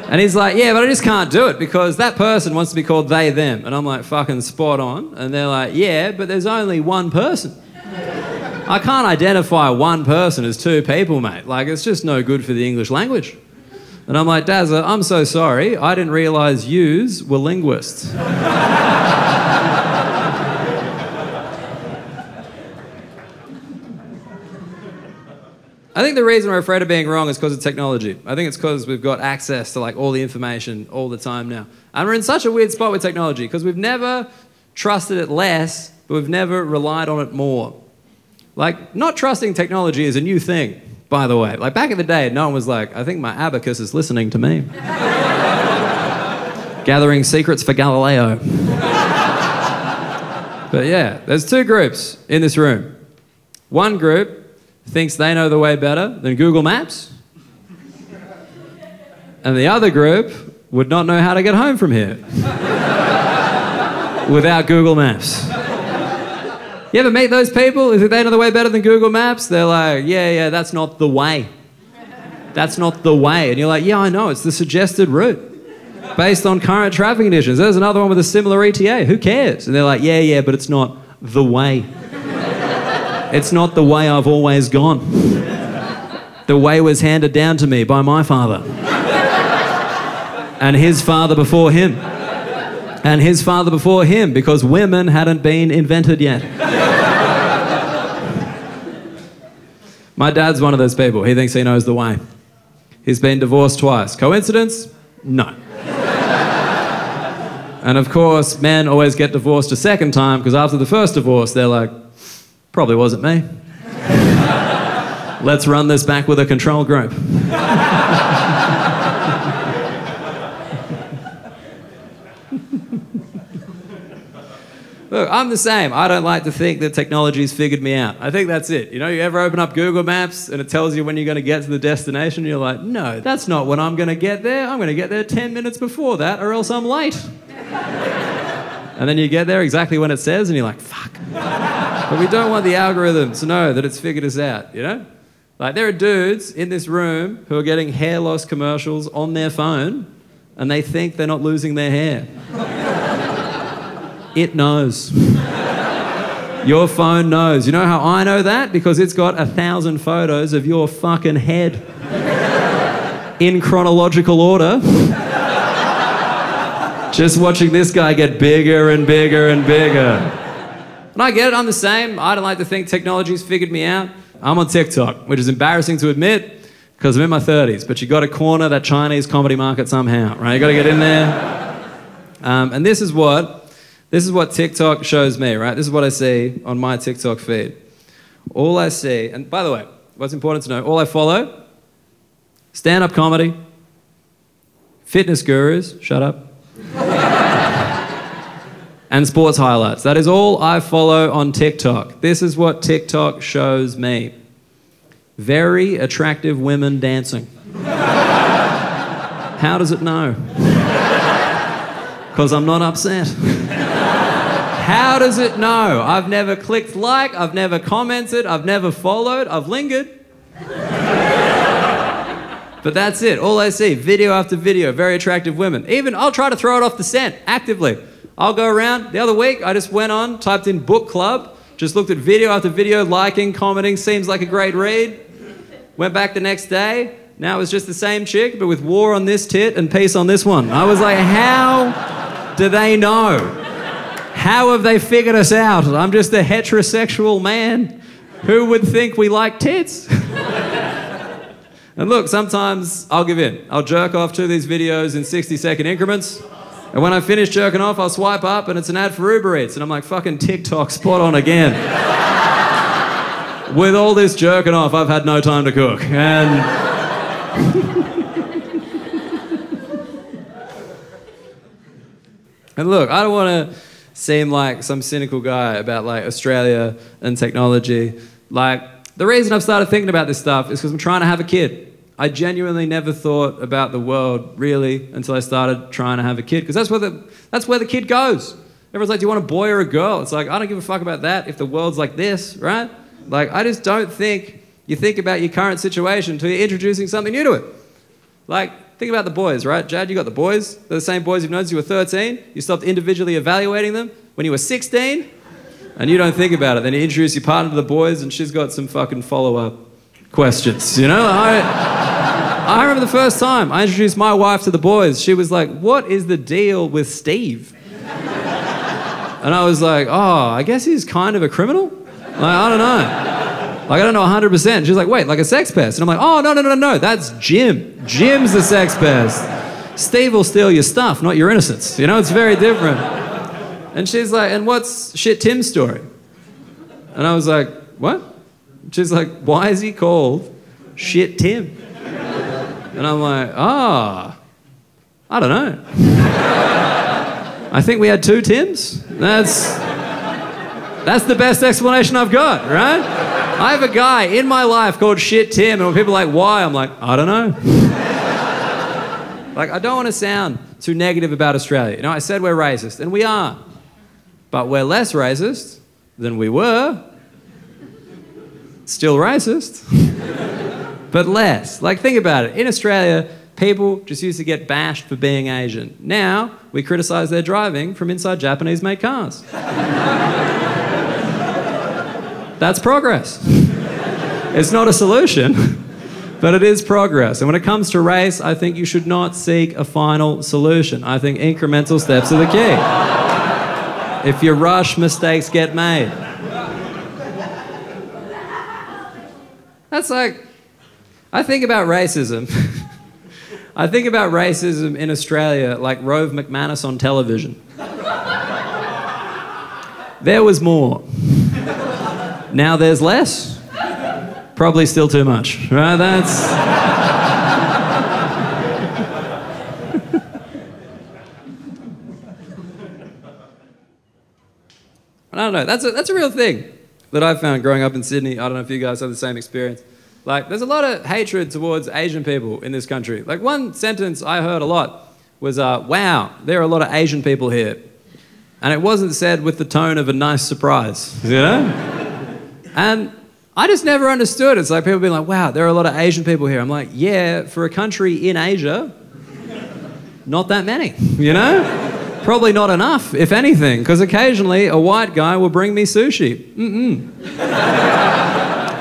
And he's like, yeah, but I just can't do it because that person wants to be called they, them. And I'm like, fucking spot on. And they're like, yeah, but there's only one person. I can't identify one person as 2 people, mate. Like, it's just no good for the English language. And I'm like, Dazza, I'm so sorry. I didn't realise yous were linguists. I think the reason we're afraid of being wrong is because of technology. I think it's because we've got access to like all the information all the time now. And we're in such a weird spot with technology because we've never trusted it less, but we've never relied on it more. Like, not trusting technology is a new thing, by the way. Like, back in the day, no one was like, I think my abacus is listening to me. Gathering secrets for Galileo. But yeah, there's 2 groups in this room. One group thinks they know the way better than Google Maps. And the other group would not know how to get home from here without Google Maps. You ever meet those people? Is it they know the way better than Google Maps? They're like, yeah, that's not the way. That's not the way. And you're like, yeah, I know, it's the suggested route based on current traffic conditions. There's another one with a similar ETA. Who cares? And they're like, yeah, but it's not the way. It's not the way I've always gone. The way was handed down to me by my father. And his father before him. And his father before him, because women hadn't been invented yet. My dad's one of those people. He thinks he knows the way. He's been divorced twice. Coincidence? No. And of course, men always get divorced a second time, because after the first divorce, they're like, probably wasn't me. Let's run this back with a control group. Look, I'm the same. I don't like to think that technology's figured me out. I think that's it. You know, you ever open up Google Maps and it tells you when you're going to get to the destination, you're like, no, that's not when I'm going to get there. I'm going to get there 10 minutes before that or else I'm late. And then you get there exactly when it says and you're like, fuck. But we don't want the algorithm to know that it's figured us out, you know? Like, there are dudes in this room who are getting hair loss commercials on their phone and they think they're not losing their hair. It knows. Your phone knows. You know how I know that? Because it's got 1,000 photos of your fucking head in chronological order. Just watching this guy get bigger and bigger and bigger. And I get it, I'm the same. I don't like to think technology's figured me out. I'm on TikTok, which is embarrassing to admit because I'm in my 30s, but you got to corner that Chinese comedy market somehow, right? You got to get in there. And this is what TikTok shows me, right? This is what I see on my TikTok feed. All I see, and by the way, what's important to know, all I follow, stand-up comedy, fitness gurus, shut up, and sports highlights. That is all I follow on TikTok. This is what TikTok shows me. Very attractive women dancing. How does it know? Because I'm not upset. How does it know? I've never clicked like, I've never commented, I've never followed, I've lingered. But that's it, all I see, video after video, very attractive women. Even, I'll try to throw it off the scent, actively. I'll go around, the other week, I just went on, typed in book club, just looked at video after video, liking, commenting, seems like a great read. Went back the next day, now it was just the same chick, but with war on this tit and peace on this one. I was like, how do they know? How have they figured us out? I'm just a heterosexual man. Who would think we like tits? And look, sometimes I'll give in. I'll jerk off to these videos in 60-second increments. And when I finish jerking off, I'll swipe up and it's an ad for Uber Eats. And I'm like, fucking TikTok, spot on again. With all this jerking off, I've had no time to cook. And look, I don't want to seem like some cynical guy about like Australia and technology. Like, the reason I've started thinking about this stuff is because I'm trying to have a kid. I genuinely never thought about the world, really, until I started trying to have a kid. Because that's where the kid goes. Everyone's like, do you want a boy or a girl? It's like, I don't give a fuck about that if the world's like this, right? Like, I just don't think you think about your current situation until you're introducing something new to it. Like, think about the boys, right? Jad, you got the boys. They're the same boys you've known since you were 13. You stopped individually evaluating them when you were 16. And you don't think about it. Then you introduce your partner to the boys and she's got some fucking follow-up questions, you know? I remember the first time I introduced my wife to the boys, she was like, what is the deal with Steve? And I was like, oh, I guess he's kind of a criminal? Like, I don't know. Like, I don't know 100%. She's like, wait, like a sex pest? And I'm like, oh, no, that's Jim. Jim's the sex pest. Steve will steal your stuff, not your innocence. You know, it's very different. And she's like, and what's Shit Tim's story? And I was like, what? She's like, why is he called Shit Tim? And I'm like, I don't know. I think we had 2 Tims. That's the best explanation I've got, right? I have a guy in my life called Shit Tim, and when people are like, why? I'm like, I don't know. Like, I don't want to sound too negative about Australia. You know, I said we're racist, and we are. But we're less racist than we were. Still racist. But less. Like, think about it. In Australia, people just used to get bashed for being Asian. Now, we criticise their driving from inside Japanese-made cars. That's progress. It's not a solution, but it is progress. And when it comes to race, I think you should not seek a final solution. I think incremental steps are the key. If you rush, mistakes get made. That's like, I think about racism. I think about racism in Australia like Rove McManus on television. There was more. Now there's less. Probably still too much, right? That's... I don't know, that's a real thing that I've found growing up in Sydney. I don't know if you guys have the same experience. Like, there's a lot of hatred towards Asian people in this country. Like, one sentence I heard a lot was, wow, there are a lot of Asian people here. And it wasn't said with the tone of a nice surprise, you know? And I just never understood. It's like people being like, wow, there are a lot of Asian people here. I'm like, yeah, for a country in Asia, not that many, you know? Probably not enough, if anything, because occasionally a white guy will bring me sushi.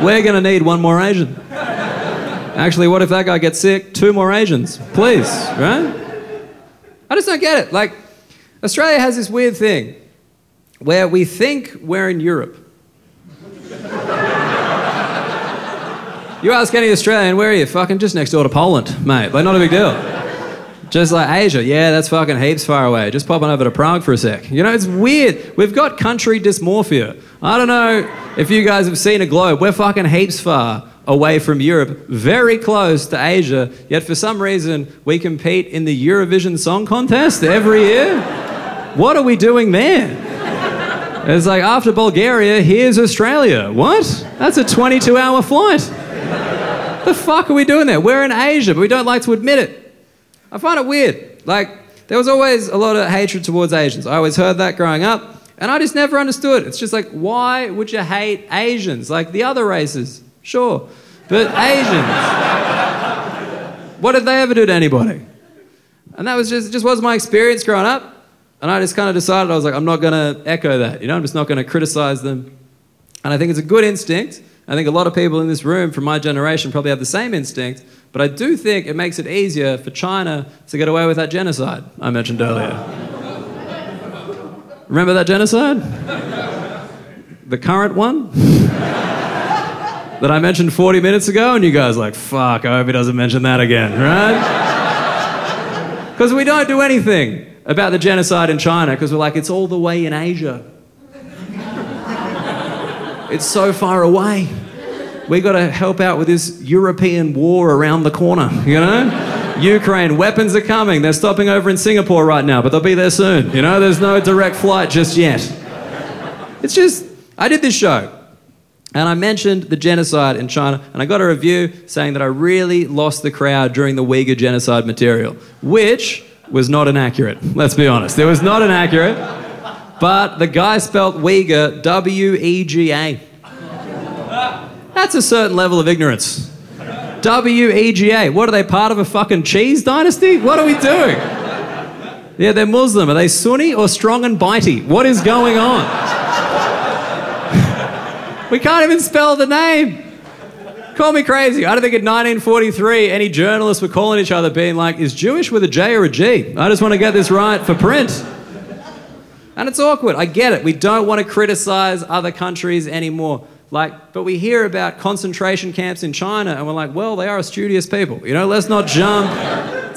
We're going to need one more Asian. Actually, what if that guy gets sick? 2 more Asians, please, right? I just don't get it. Like, Australia has this weird thing where we think we're in Europe. You ask any Australian, where are you? Fucking just next door to Poland, mate. Like, not a big deal. Just like Asia, yeah, that's fucking heaps far away. Just popping over to Prague for a sec. You know, it's weird. We've got country dysmorphia. I don't know if you guys have seen a globe. We're fucking heaps far away from Europe, very close to Asia, yet for some reason we compete in the Eurovision Song Contest every year. What are we doing there? It's like, after Bulgaria, here's Australia. What? That's a 22-hour flight. The fuck are we doing there? We're in Asia, but we don't like to admit it. I find it weird. Like, there was always a lot of hatred towards Asians. I always heard that growing up, and I just never understood. It's just like, why would you hate Asians? Like, the other races, sure. But Asians, what did they ever do to anybody? And that was just was my experience growing up. And I just kind of decided, I was like, I'm not going to echo that. You know, I'm just not going to criticize them. And I think it's a good instinct. I think a lot of people in this room from my generation probably have the same instinct. But I do think it makes it easier for China to get away with that genocide I mentioned earlier. Remember that genocide? The current one? That I mentioned 40 minutes ago, and you guys are like, fuck, I hope he doesn't mention that again, right? Because we don't do anything about the genocide in China, because we're like, it's all the way in Asia. It's so far away. We got to help out with this European war around the corner, you know? Ukraine, weapons are coming. They're stopping over in Singapore right now, but they'll be there soon. You know, there's no direct flight just yet. It's just, I did this show, and I mentioned the genocide in China, and I got a review saying that I really lost the crowd during the Uyghur genocide material, which was not inaccurate, let's be honest. It was not inaccurate, but the guy spelt Uyghur, W-E-G-A. That's a certain level of ignorance. W-E-G-A. What are they, part of a fucking cheese dynasty? What are we doing? Yeah, they're Muslim. Are they Sunni or strong and bitey? What is going on? We can't even spell the name. Call me crazy. I don't think in 1943 any journalists were calling each other being like, is Jewish with a J or a G? I just want to get this right for print. And it's awkward. I get it. We don't want to criticize other countries anymore. Like, but we hear about concentration camps in China and we're like, well, they are a studious people. You know, let's not jump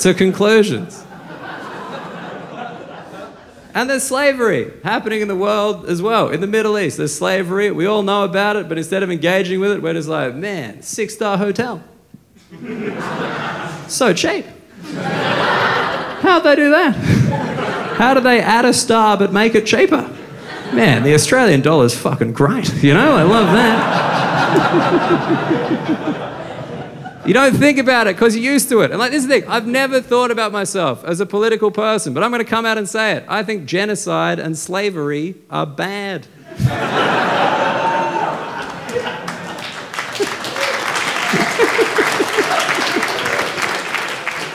to conclusions. And there's slavery happening in the world as well. In the Middle East, there's slavery. We all know about it, but instead of engaging with it, we're just like, man, 6-star hotel. So cheap. How'd they do that? How do they add a star but make it cheaper? Man, the Australian dollar's fucking great, you know? I love that. You don't think about it because you're used to it. And like this is the thing, I've never thought about myself as a political person, but I'm going to come out and say it. I think genocide and slavery are bad.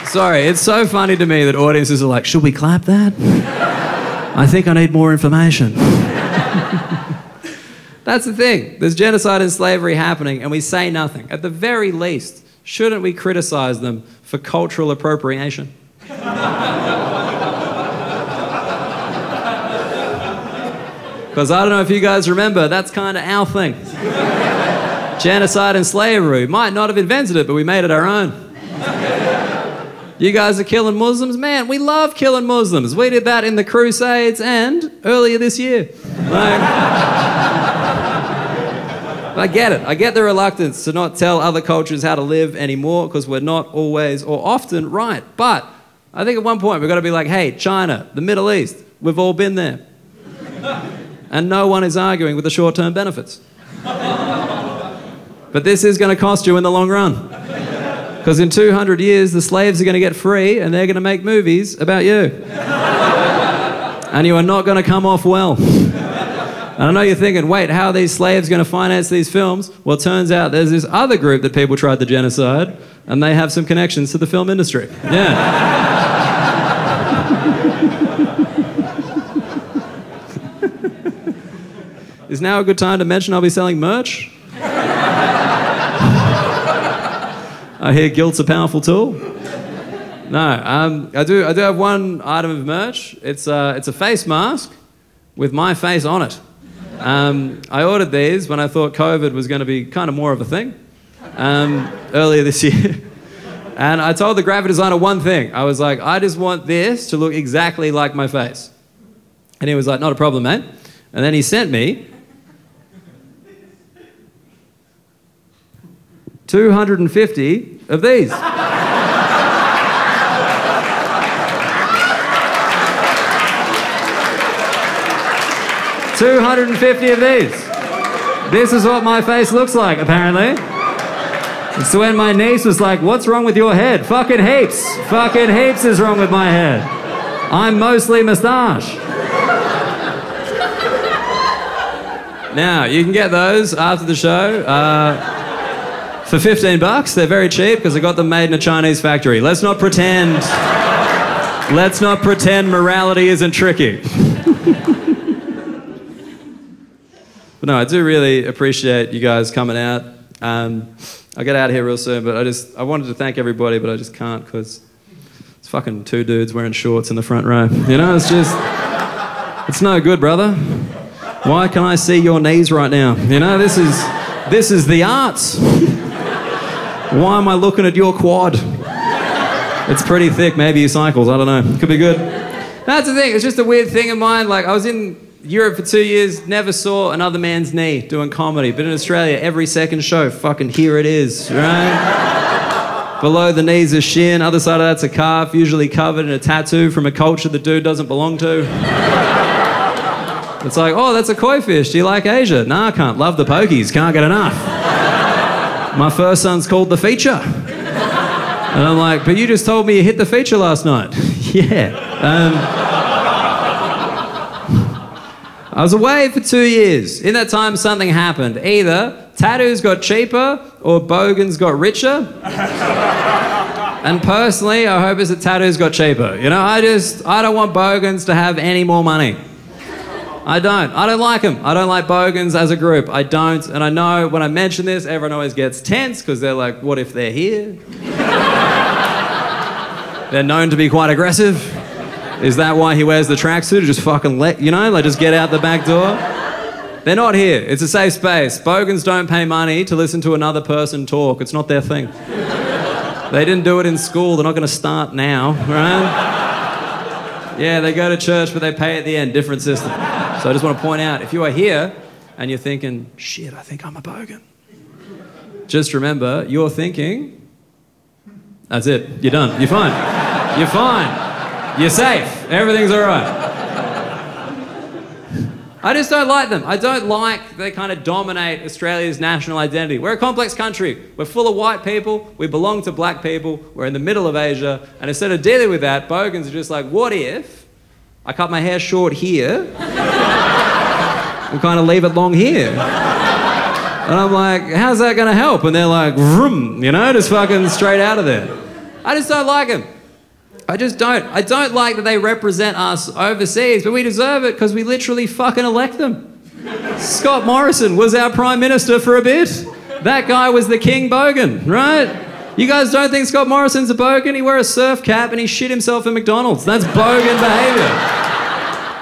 Sorry, it's so funny to me that audiences are like, should we clap that? I think I need more information. That's the thing. There's genocide and slavery happening and we say nothing. At the very least, shouldn't we criticize them for cultural appropriation? Because I don't know if you guys remember, that's kind of our thing. Genocide and slavery. We might not have invented it, but we made it our own. You guys are killing Muslims? Man, we love killing Muslims. We did that in the Crusades and earlier this year. Like, I get it. I get the reluctance to not tell other cultures how to live anymore because we're not always or often right. But I think at one point we've got to be like, hey, China, the Middle East, we've all been there. And no one is arguing with the short-term benefits. But this is going to cost you in the long run. Because in 200 years, the slaves are going to get free and they're going to make movies about you. And you are not going to come off well. And I know you're thinking, wait, how are these slaves going to finance these films? Well, it turns out there's this other group that people tried the genocide and they have some connections to the film industry. Yeah. Is now a good time to mention I'll be selling merch? I hear guilt's a powerful tool. No, I do have one item of merch. It's a face mask with my face on it. I ordered these when I thought COVID was going to be kind of more of a thing earlier this year. And I told the graphic designer one thing. I was like, I just want this to look exactly like my face. And he was like, not a problem, mate. And then he sent me 250 of these. 250 of these. This is what my face looks like, apparently. It's when my niece was like, what's wrong with your head? Fucking heaps. Fucking heaps is wrong with my head. I'm mostly moustache. Now, you can get those after the show. For 15 bucks, they're very cheap because I got them made in a Chinese factory. Let's not pretend morality isn't tricky. But no, I do really appreciate you guys coming out. I'll get out of here real soon, but I wanted to thank everybody, but I just can't because it's fucking two dudes wearing shorts in the front row. You know, it's no good, brother. Why can I see your knees right now? You know, this is the arts. Why am I looking at your quad? It's pretty thick, maybe he cycles, I don't know. Could be good. That's the thing, it's just a weird thing of mine. Like, I was in Europe for 2 years, never saw another man's knee doing comedy. But in Australia, every second show, fucking here it is, right? Below the knees is shin, other side of that's a calf, usually covered in a tattoo from a culture the dude doesn't belong to. It's like, oh, that's a koi fish. Do you like Asia? Nah, I can't. Love the pokies. Can't get enough. My first son's called The Feature. And I'm like, but you just told me you hit the feature last night. Yeah. I was away for 2 years. In that time, something happened. Either tattoos got cheaper or bogans got richer. And personally, I hope it's that tattoos got cheaper. You know, I don't want bogans to have any more money. I don't like them. I don't like bogans as a group. I don't. And I know when I mention this, everyone always gets tense because they're like, what if they're here? They're known to be quite aggressive. Is that why he wears the tracksuit to just fucking just get out the back door? They're not here. It's a safe space. Bogans don't pay money to listen to another person talk. It's not their thing. They didn't do it in school. They're not going to start now, right? Yeah, they go to church, but they pay at the end. Different system. So I just want to point out, if you are here and you're thinking, shit, I think I'm a bogan. Just remember, you're thinking, that's it. You're done. You're fine. You're fine. You're safe. Everything's all right. I just don't like them. I don't like they kind of dominate Australia's national identity. We're a complex country. We're full of white people. We belong to black people. We're in the middle of Asia. And instead of dealing with that, bogans are just like, what if I cut my hair short here and kind of leave it long here? And I'm like, how's that going to help? And they're like, vroom, you know, just fucking straight out of there. I just don't like them. I just don't. I don't like that they represent us overseas, but we deserve it because we literally fucking elect them. Scott Morrison was our Prime Minister for a bit. That guy was the King Bogan, right? You guys don't think Scott Morrison's a bogan? He wears a surf cap and he shit himself at McDonald's. That's bogan behaviour.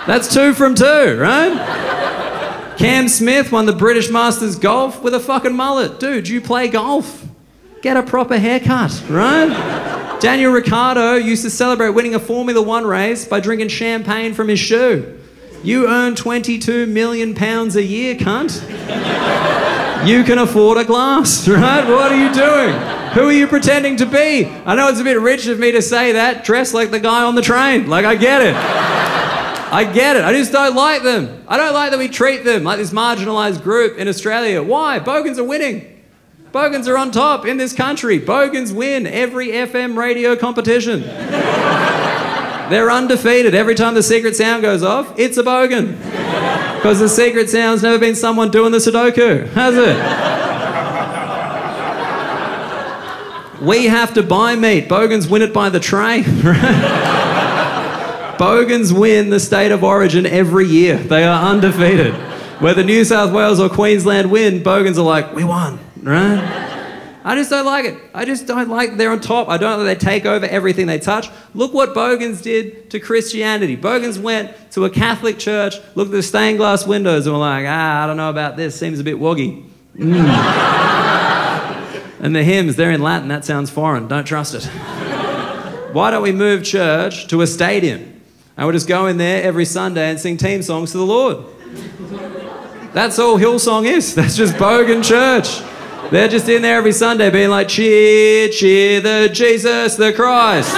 That's 2 from 2, right? Cam Smith won the British Masters Golf with a fucking mullet. Dude, you play golf. Get a proper haircut, right? Daniel Ricciardo used to celebrate winning a Formula 1 race by drinking champagne from his shoe. You earn £22 million a year, cunt. You can afford a glass, right? What are you doing? Who are you pretending to be? I know it's a bit rich of me to say that, dressed like the guy on the train. Like, I get it. I get it. I just don't like them. I don't like that we treat them like this marginalised group in Australia. Why? Bogans are winning. Bogans are on top in this country. Bogans win every FM radio competition. They're undefeated. Every time the secret sound goes off, it's a bogan. Because the secret sound's never been someone doing the Sudoku, has it? We have to buy meat. Bogans win it by the tray. Bogans win the state of origin every year. They are undefeated. Whether New South Wales or Queensland win, bogans are like, we won. Right? I just don't like it. I just don't like they're on top. I don't like they take over everything they touch. Look what bogans did to Christianity. Bogans went to a Catholic church, looked at the stained glass windows and were like, I don't know about this, seems a bit woggy. And the hymns, they're in Latin, that sounds foreign, don't trust it. Why don't we move church to a stadium? And we'll just go in there every Sunday and sing team songs to the Lord. That's all Hillsong is. That's just bogan church. They're just in there every Sunday being like, cheer, cheer the Jesus the Christ.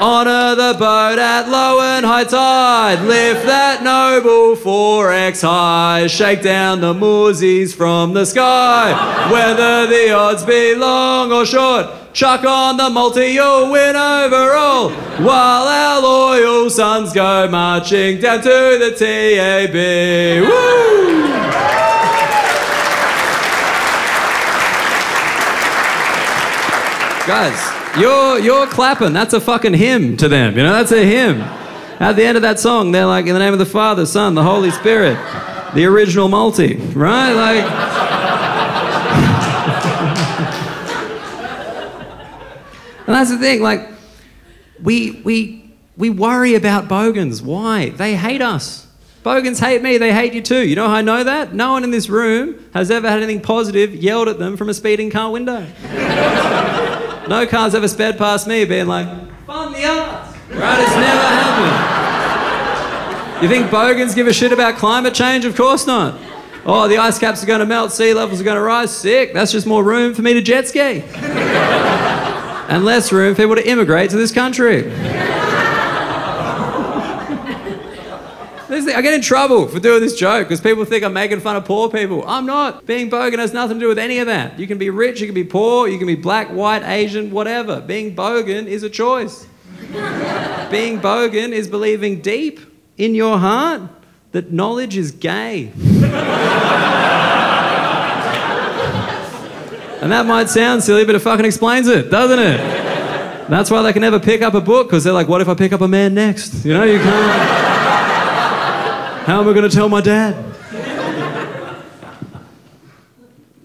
Honour the boat at low and high tide. Lift that noble 4x high. Shake down the moorsies from the sky. Whether the odds be long or short, chuck on the multi, you'll win overall. While our loyal sons go marching down to the TAB. Woo! Guys, you're clapping. That's a fucking hymn to them, you know? That's a hymn. At the end of that song, they're like, in the name of the Father, Son, the Holy Spirit, the original multi, right? Like... And that's the thing, like, we worry about bogans. Why? They hate us. Bogans hate me, they hate you too. You know how I know that? No one in this room has ever had anything positive yelled at them from a speeding car window. No car's ever sped past me being like, fun the arts, right? It's never happened. You think bogans give a shit about climate change? Of course not. Oh, the ice caps are going to melt, sea levels are going to rise. Sick, that's just more room for me to jet ski. And less room for people to immigrate to this country. I get in trouble for doing this joke because people think I'm making fun of poor people. I'm not. Being bogan has nothing to do with any of that. You can be rich, you can be poor, you can be black, white, Asian, whatever. Being bogan is a choice. Being bogan is believing deep in your heart that knowledge is gay. And that might sound silly, but it fucking explains it, doesn't it? That's why they can never pick up a book, because they're like, what if I pick up a man next? You know, you can't... How am I going to tell my dad?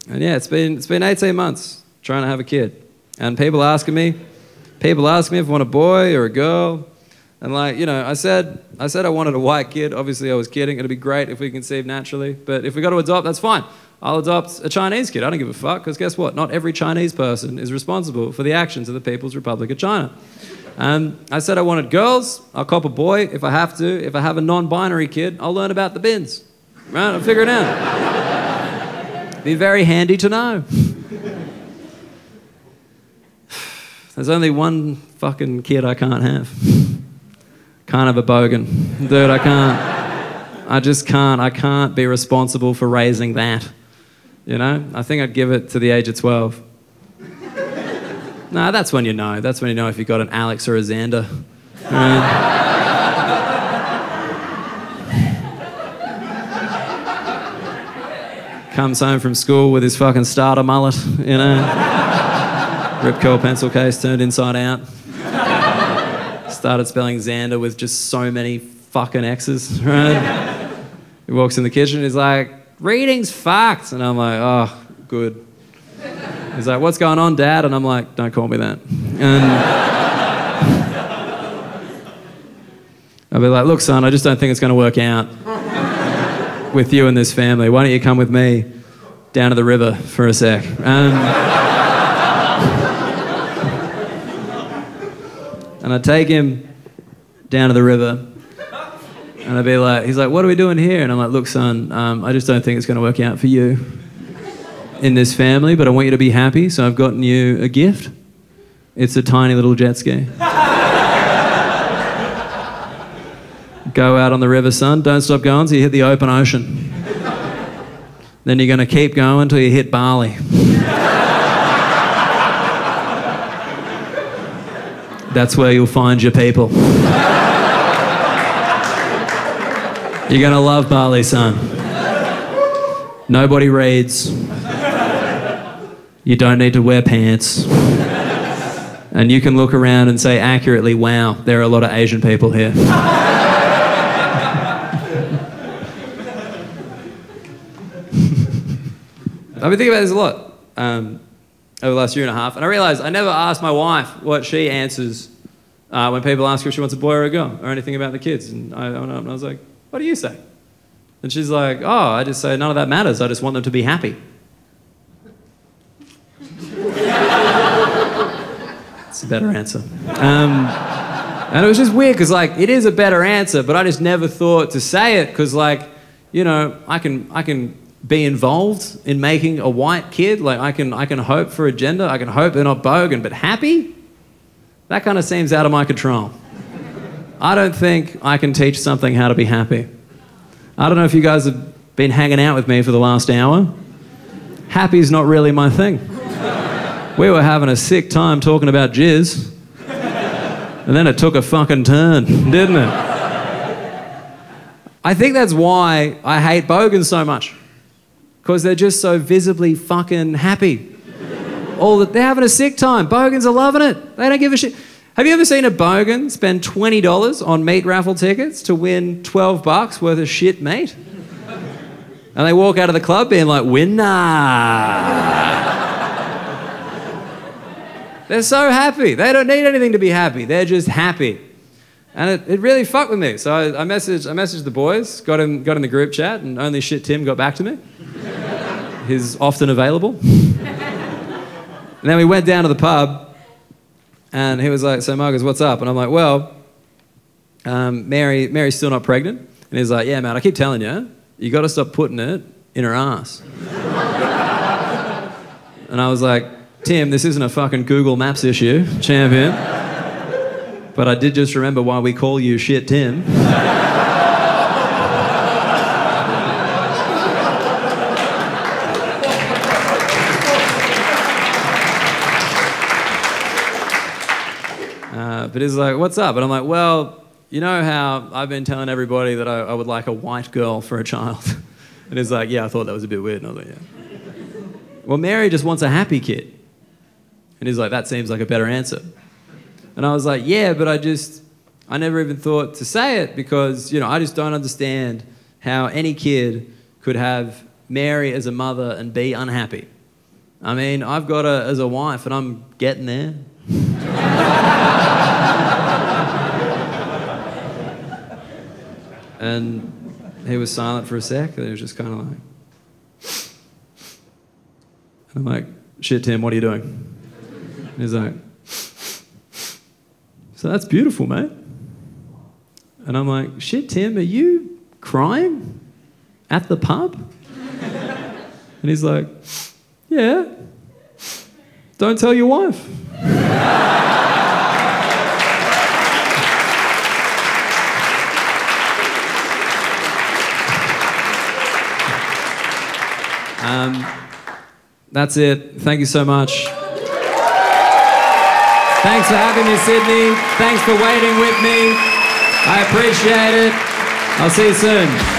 And yeah, it's been 18 months trying to have a kid. And people ask me if I want a boy or a girl. And like, you know, I said I wanted a white kid. Obviously I was kidding. It'd be great if we conceived naturally. But if we got to adopt, that's fine. I'll adopt a Chinese kid. I don't give a fuck, because guess what? Not every Chinese person is responsible for the actions of the People's Republic of China. I said I wanted girls. I'll cop a boy if I have to. If I have a non-binary kid, I'll learn about the bins. Right? I'll figure it out. Be very handy to know. There's only one fucking kid I can't have. Can't have a bogan. Dude, I can't. I just can't. I can't be responsible for raising that. You know? I think I'd give it to the age of 12. No, that's when you know. That's when you know if you've got an Alex or a Xander. Comes home from school with his fucking starter mullet, you know. Rip curl pencil case turned inside out. Started spelling Xander with just so many fucking X's, right? He walks in the kitchen, he's like, reading's fucked. And I'm like, oh, good. He's like, what's going on, Dad? And I'm like, don't call me that. And I'll be like, look, son, I just don't think it's going to work out with you and this family. Why don't you come with me down to the river for a sec? And I take him down to the river, and I'd be like, he's like, what are we doing here? And I'm like, look, son, I just don't think it's going to work out for you in this family, but I want you to be happy, so I've gotten you a gift. It's a tiny little jet ski. Go out on the river, son. Don't stop going till you hit the open ocean. Then you're going to keep going until you hit Bali. That's where you'll find your people. You're going to love Bali, son. Nobody reads. You don't need to wear pants. And you can look around and say accurately, wow, there are a lot of Asian people here. I've been thinking about this a lot over the last year and a half, and I realised I never asked my wife what she answers when people ask her if she wants a boy or a girl or anything about the kids. And I went up and I was like, what do you say? And she's like, oh, I just say none of that matters. I just want them to be happy. It's a better answer. And it was just weird because, like, it is a better answer, but I just never thought to say it because, like, you know, I can be involved in making a white kid. Like, I can hope for a gender. I can hope they're not bogan, but happy? That kind of seems out of my control. I don't think I can teach something how to be happy. I don't know if you guys have been hanging out with me for the last hour. Happy's not really my thing. We were having a sick time talking about jizz. And then it took a fucking turn, didn't it? I think that's why I hate bogans so much. Because they're just so visibly fucking happy. They're having a sick time. Bogans are loving it. They don't give a shit. Have you ever seen a bogan spend $20 on meat raffle tickets to win $12 worth of shit meat? And they walk out of the club being like, winner. They're so happy. They don't need anything to be happy. They're just happy. And it really fucked with me. So I messaged the boys, got in the group chat, and only shit Tim got back to me. He's often available. And then we went down to the pub, and he was like, so Muggers, what's up? And I'm like, well, Mary's still not pregnant. And he's like, yeah, man, I keep telling you, you got to stop putting it in her ass. And I was like, Tim, this isn't a fucking Google Maps issue, champion. But I did just remember why we call you shit Tim. But he's like, what's up? And I'm like, well, you know how I've been telling everybody that I would like a white girl for a child? And he's like, yeah, I thought that was a bit weird. And I was like, yeah. Well, Mary just wants a happy kid. And he's like, that seems like a better answer. And I was like, yeah, but I never even thought to say it because, you know, I just don't understand how any kid could have Mary as a mother and be unhappy. I mean, I've got her as a wife and I'm getting there. And he was silent for a sec and he was just kind of like... And I'm like, shit, Tim, what are you doing? And he's like, so that's beautiful, mate. And I'm like, shit, Tim, are you crying at the pub? And he's like, yeah. Don't tell your wife. That's it. Thank you so much. Thanks for having me, Sydney. Thanks for waiting with me. I appreciate it. I'll see you soon.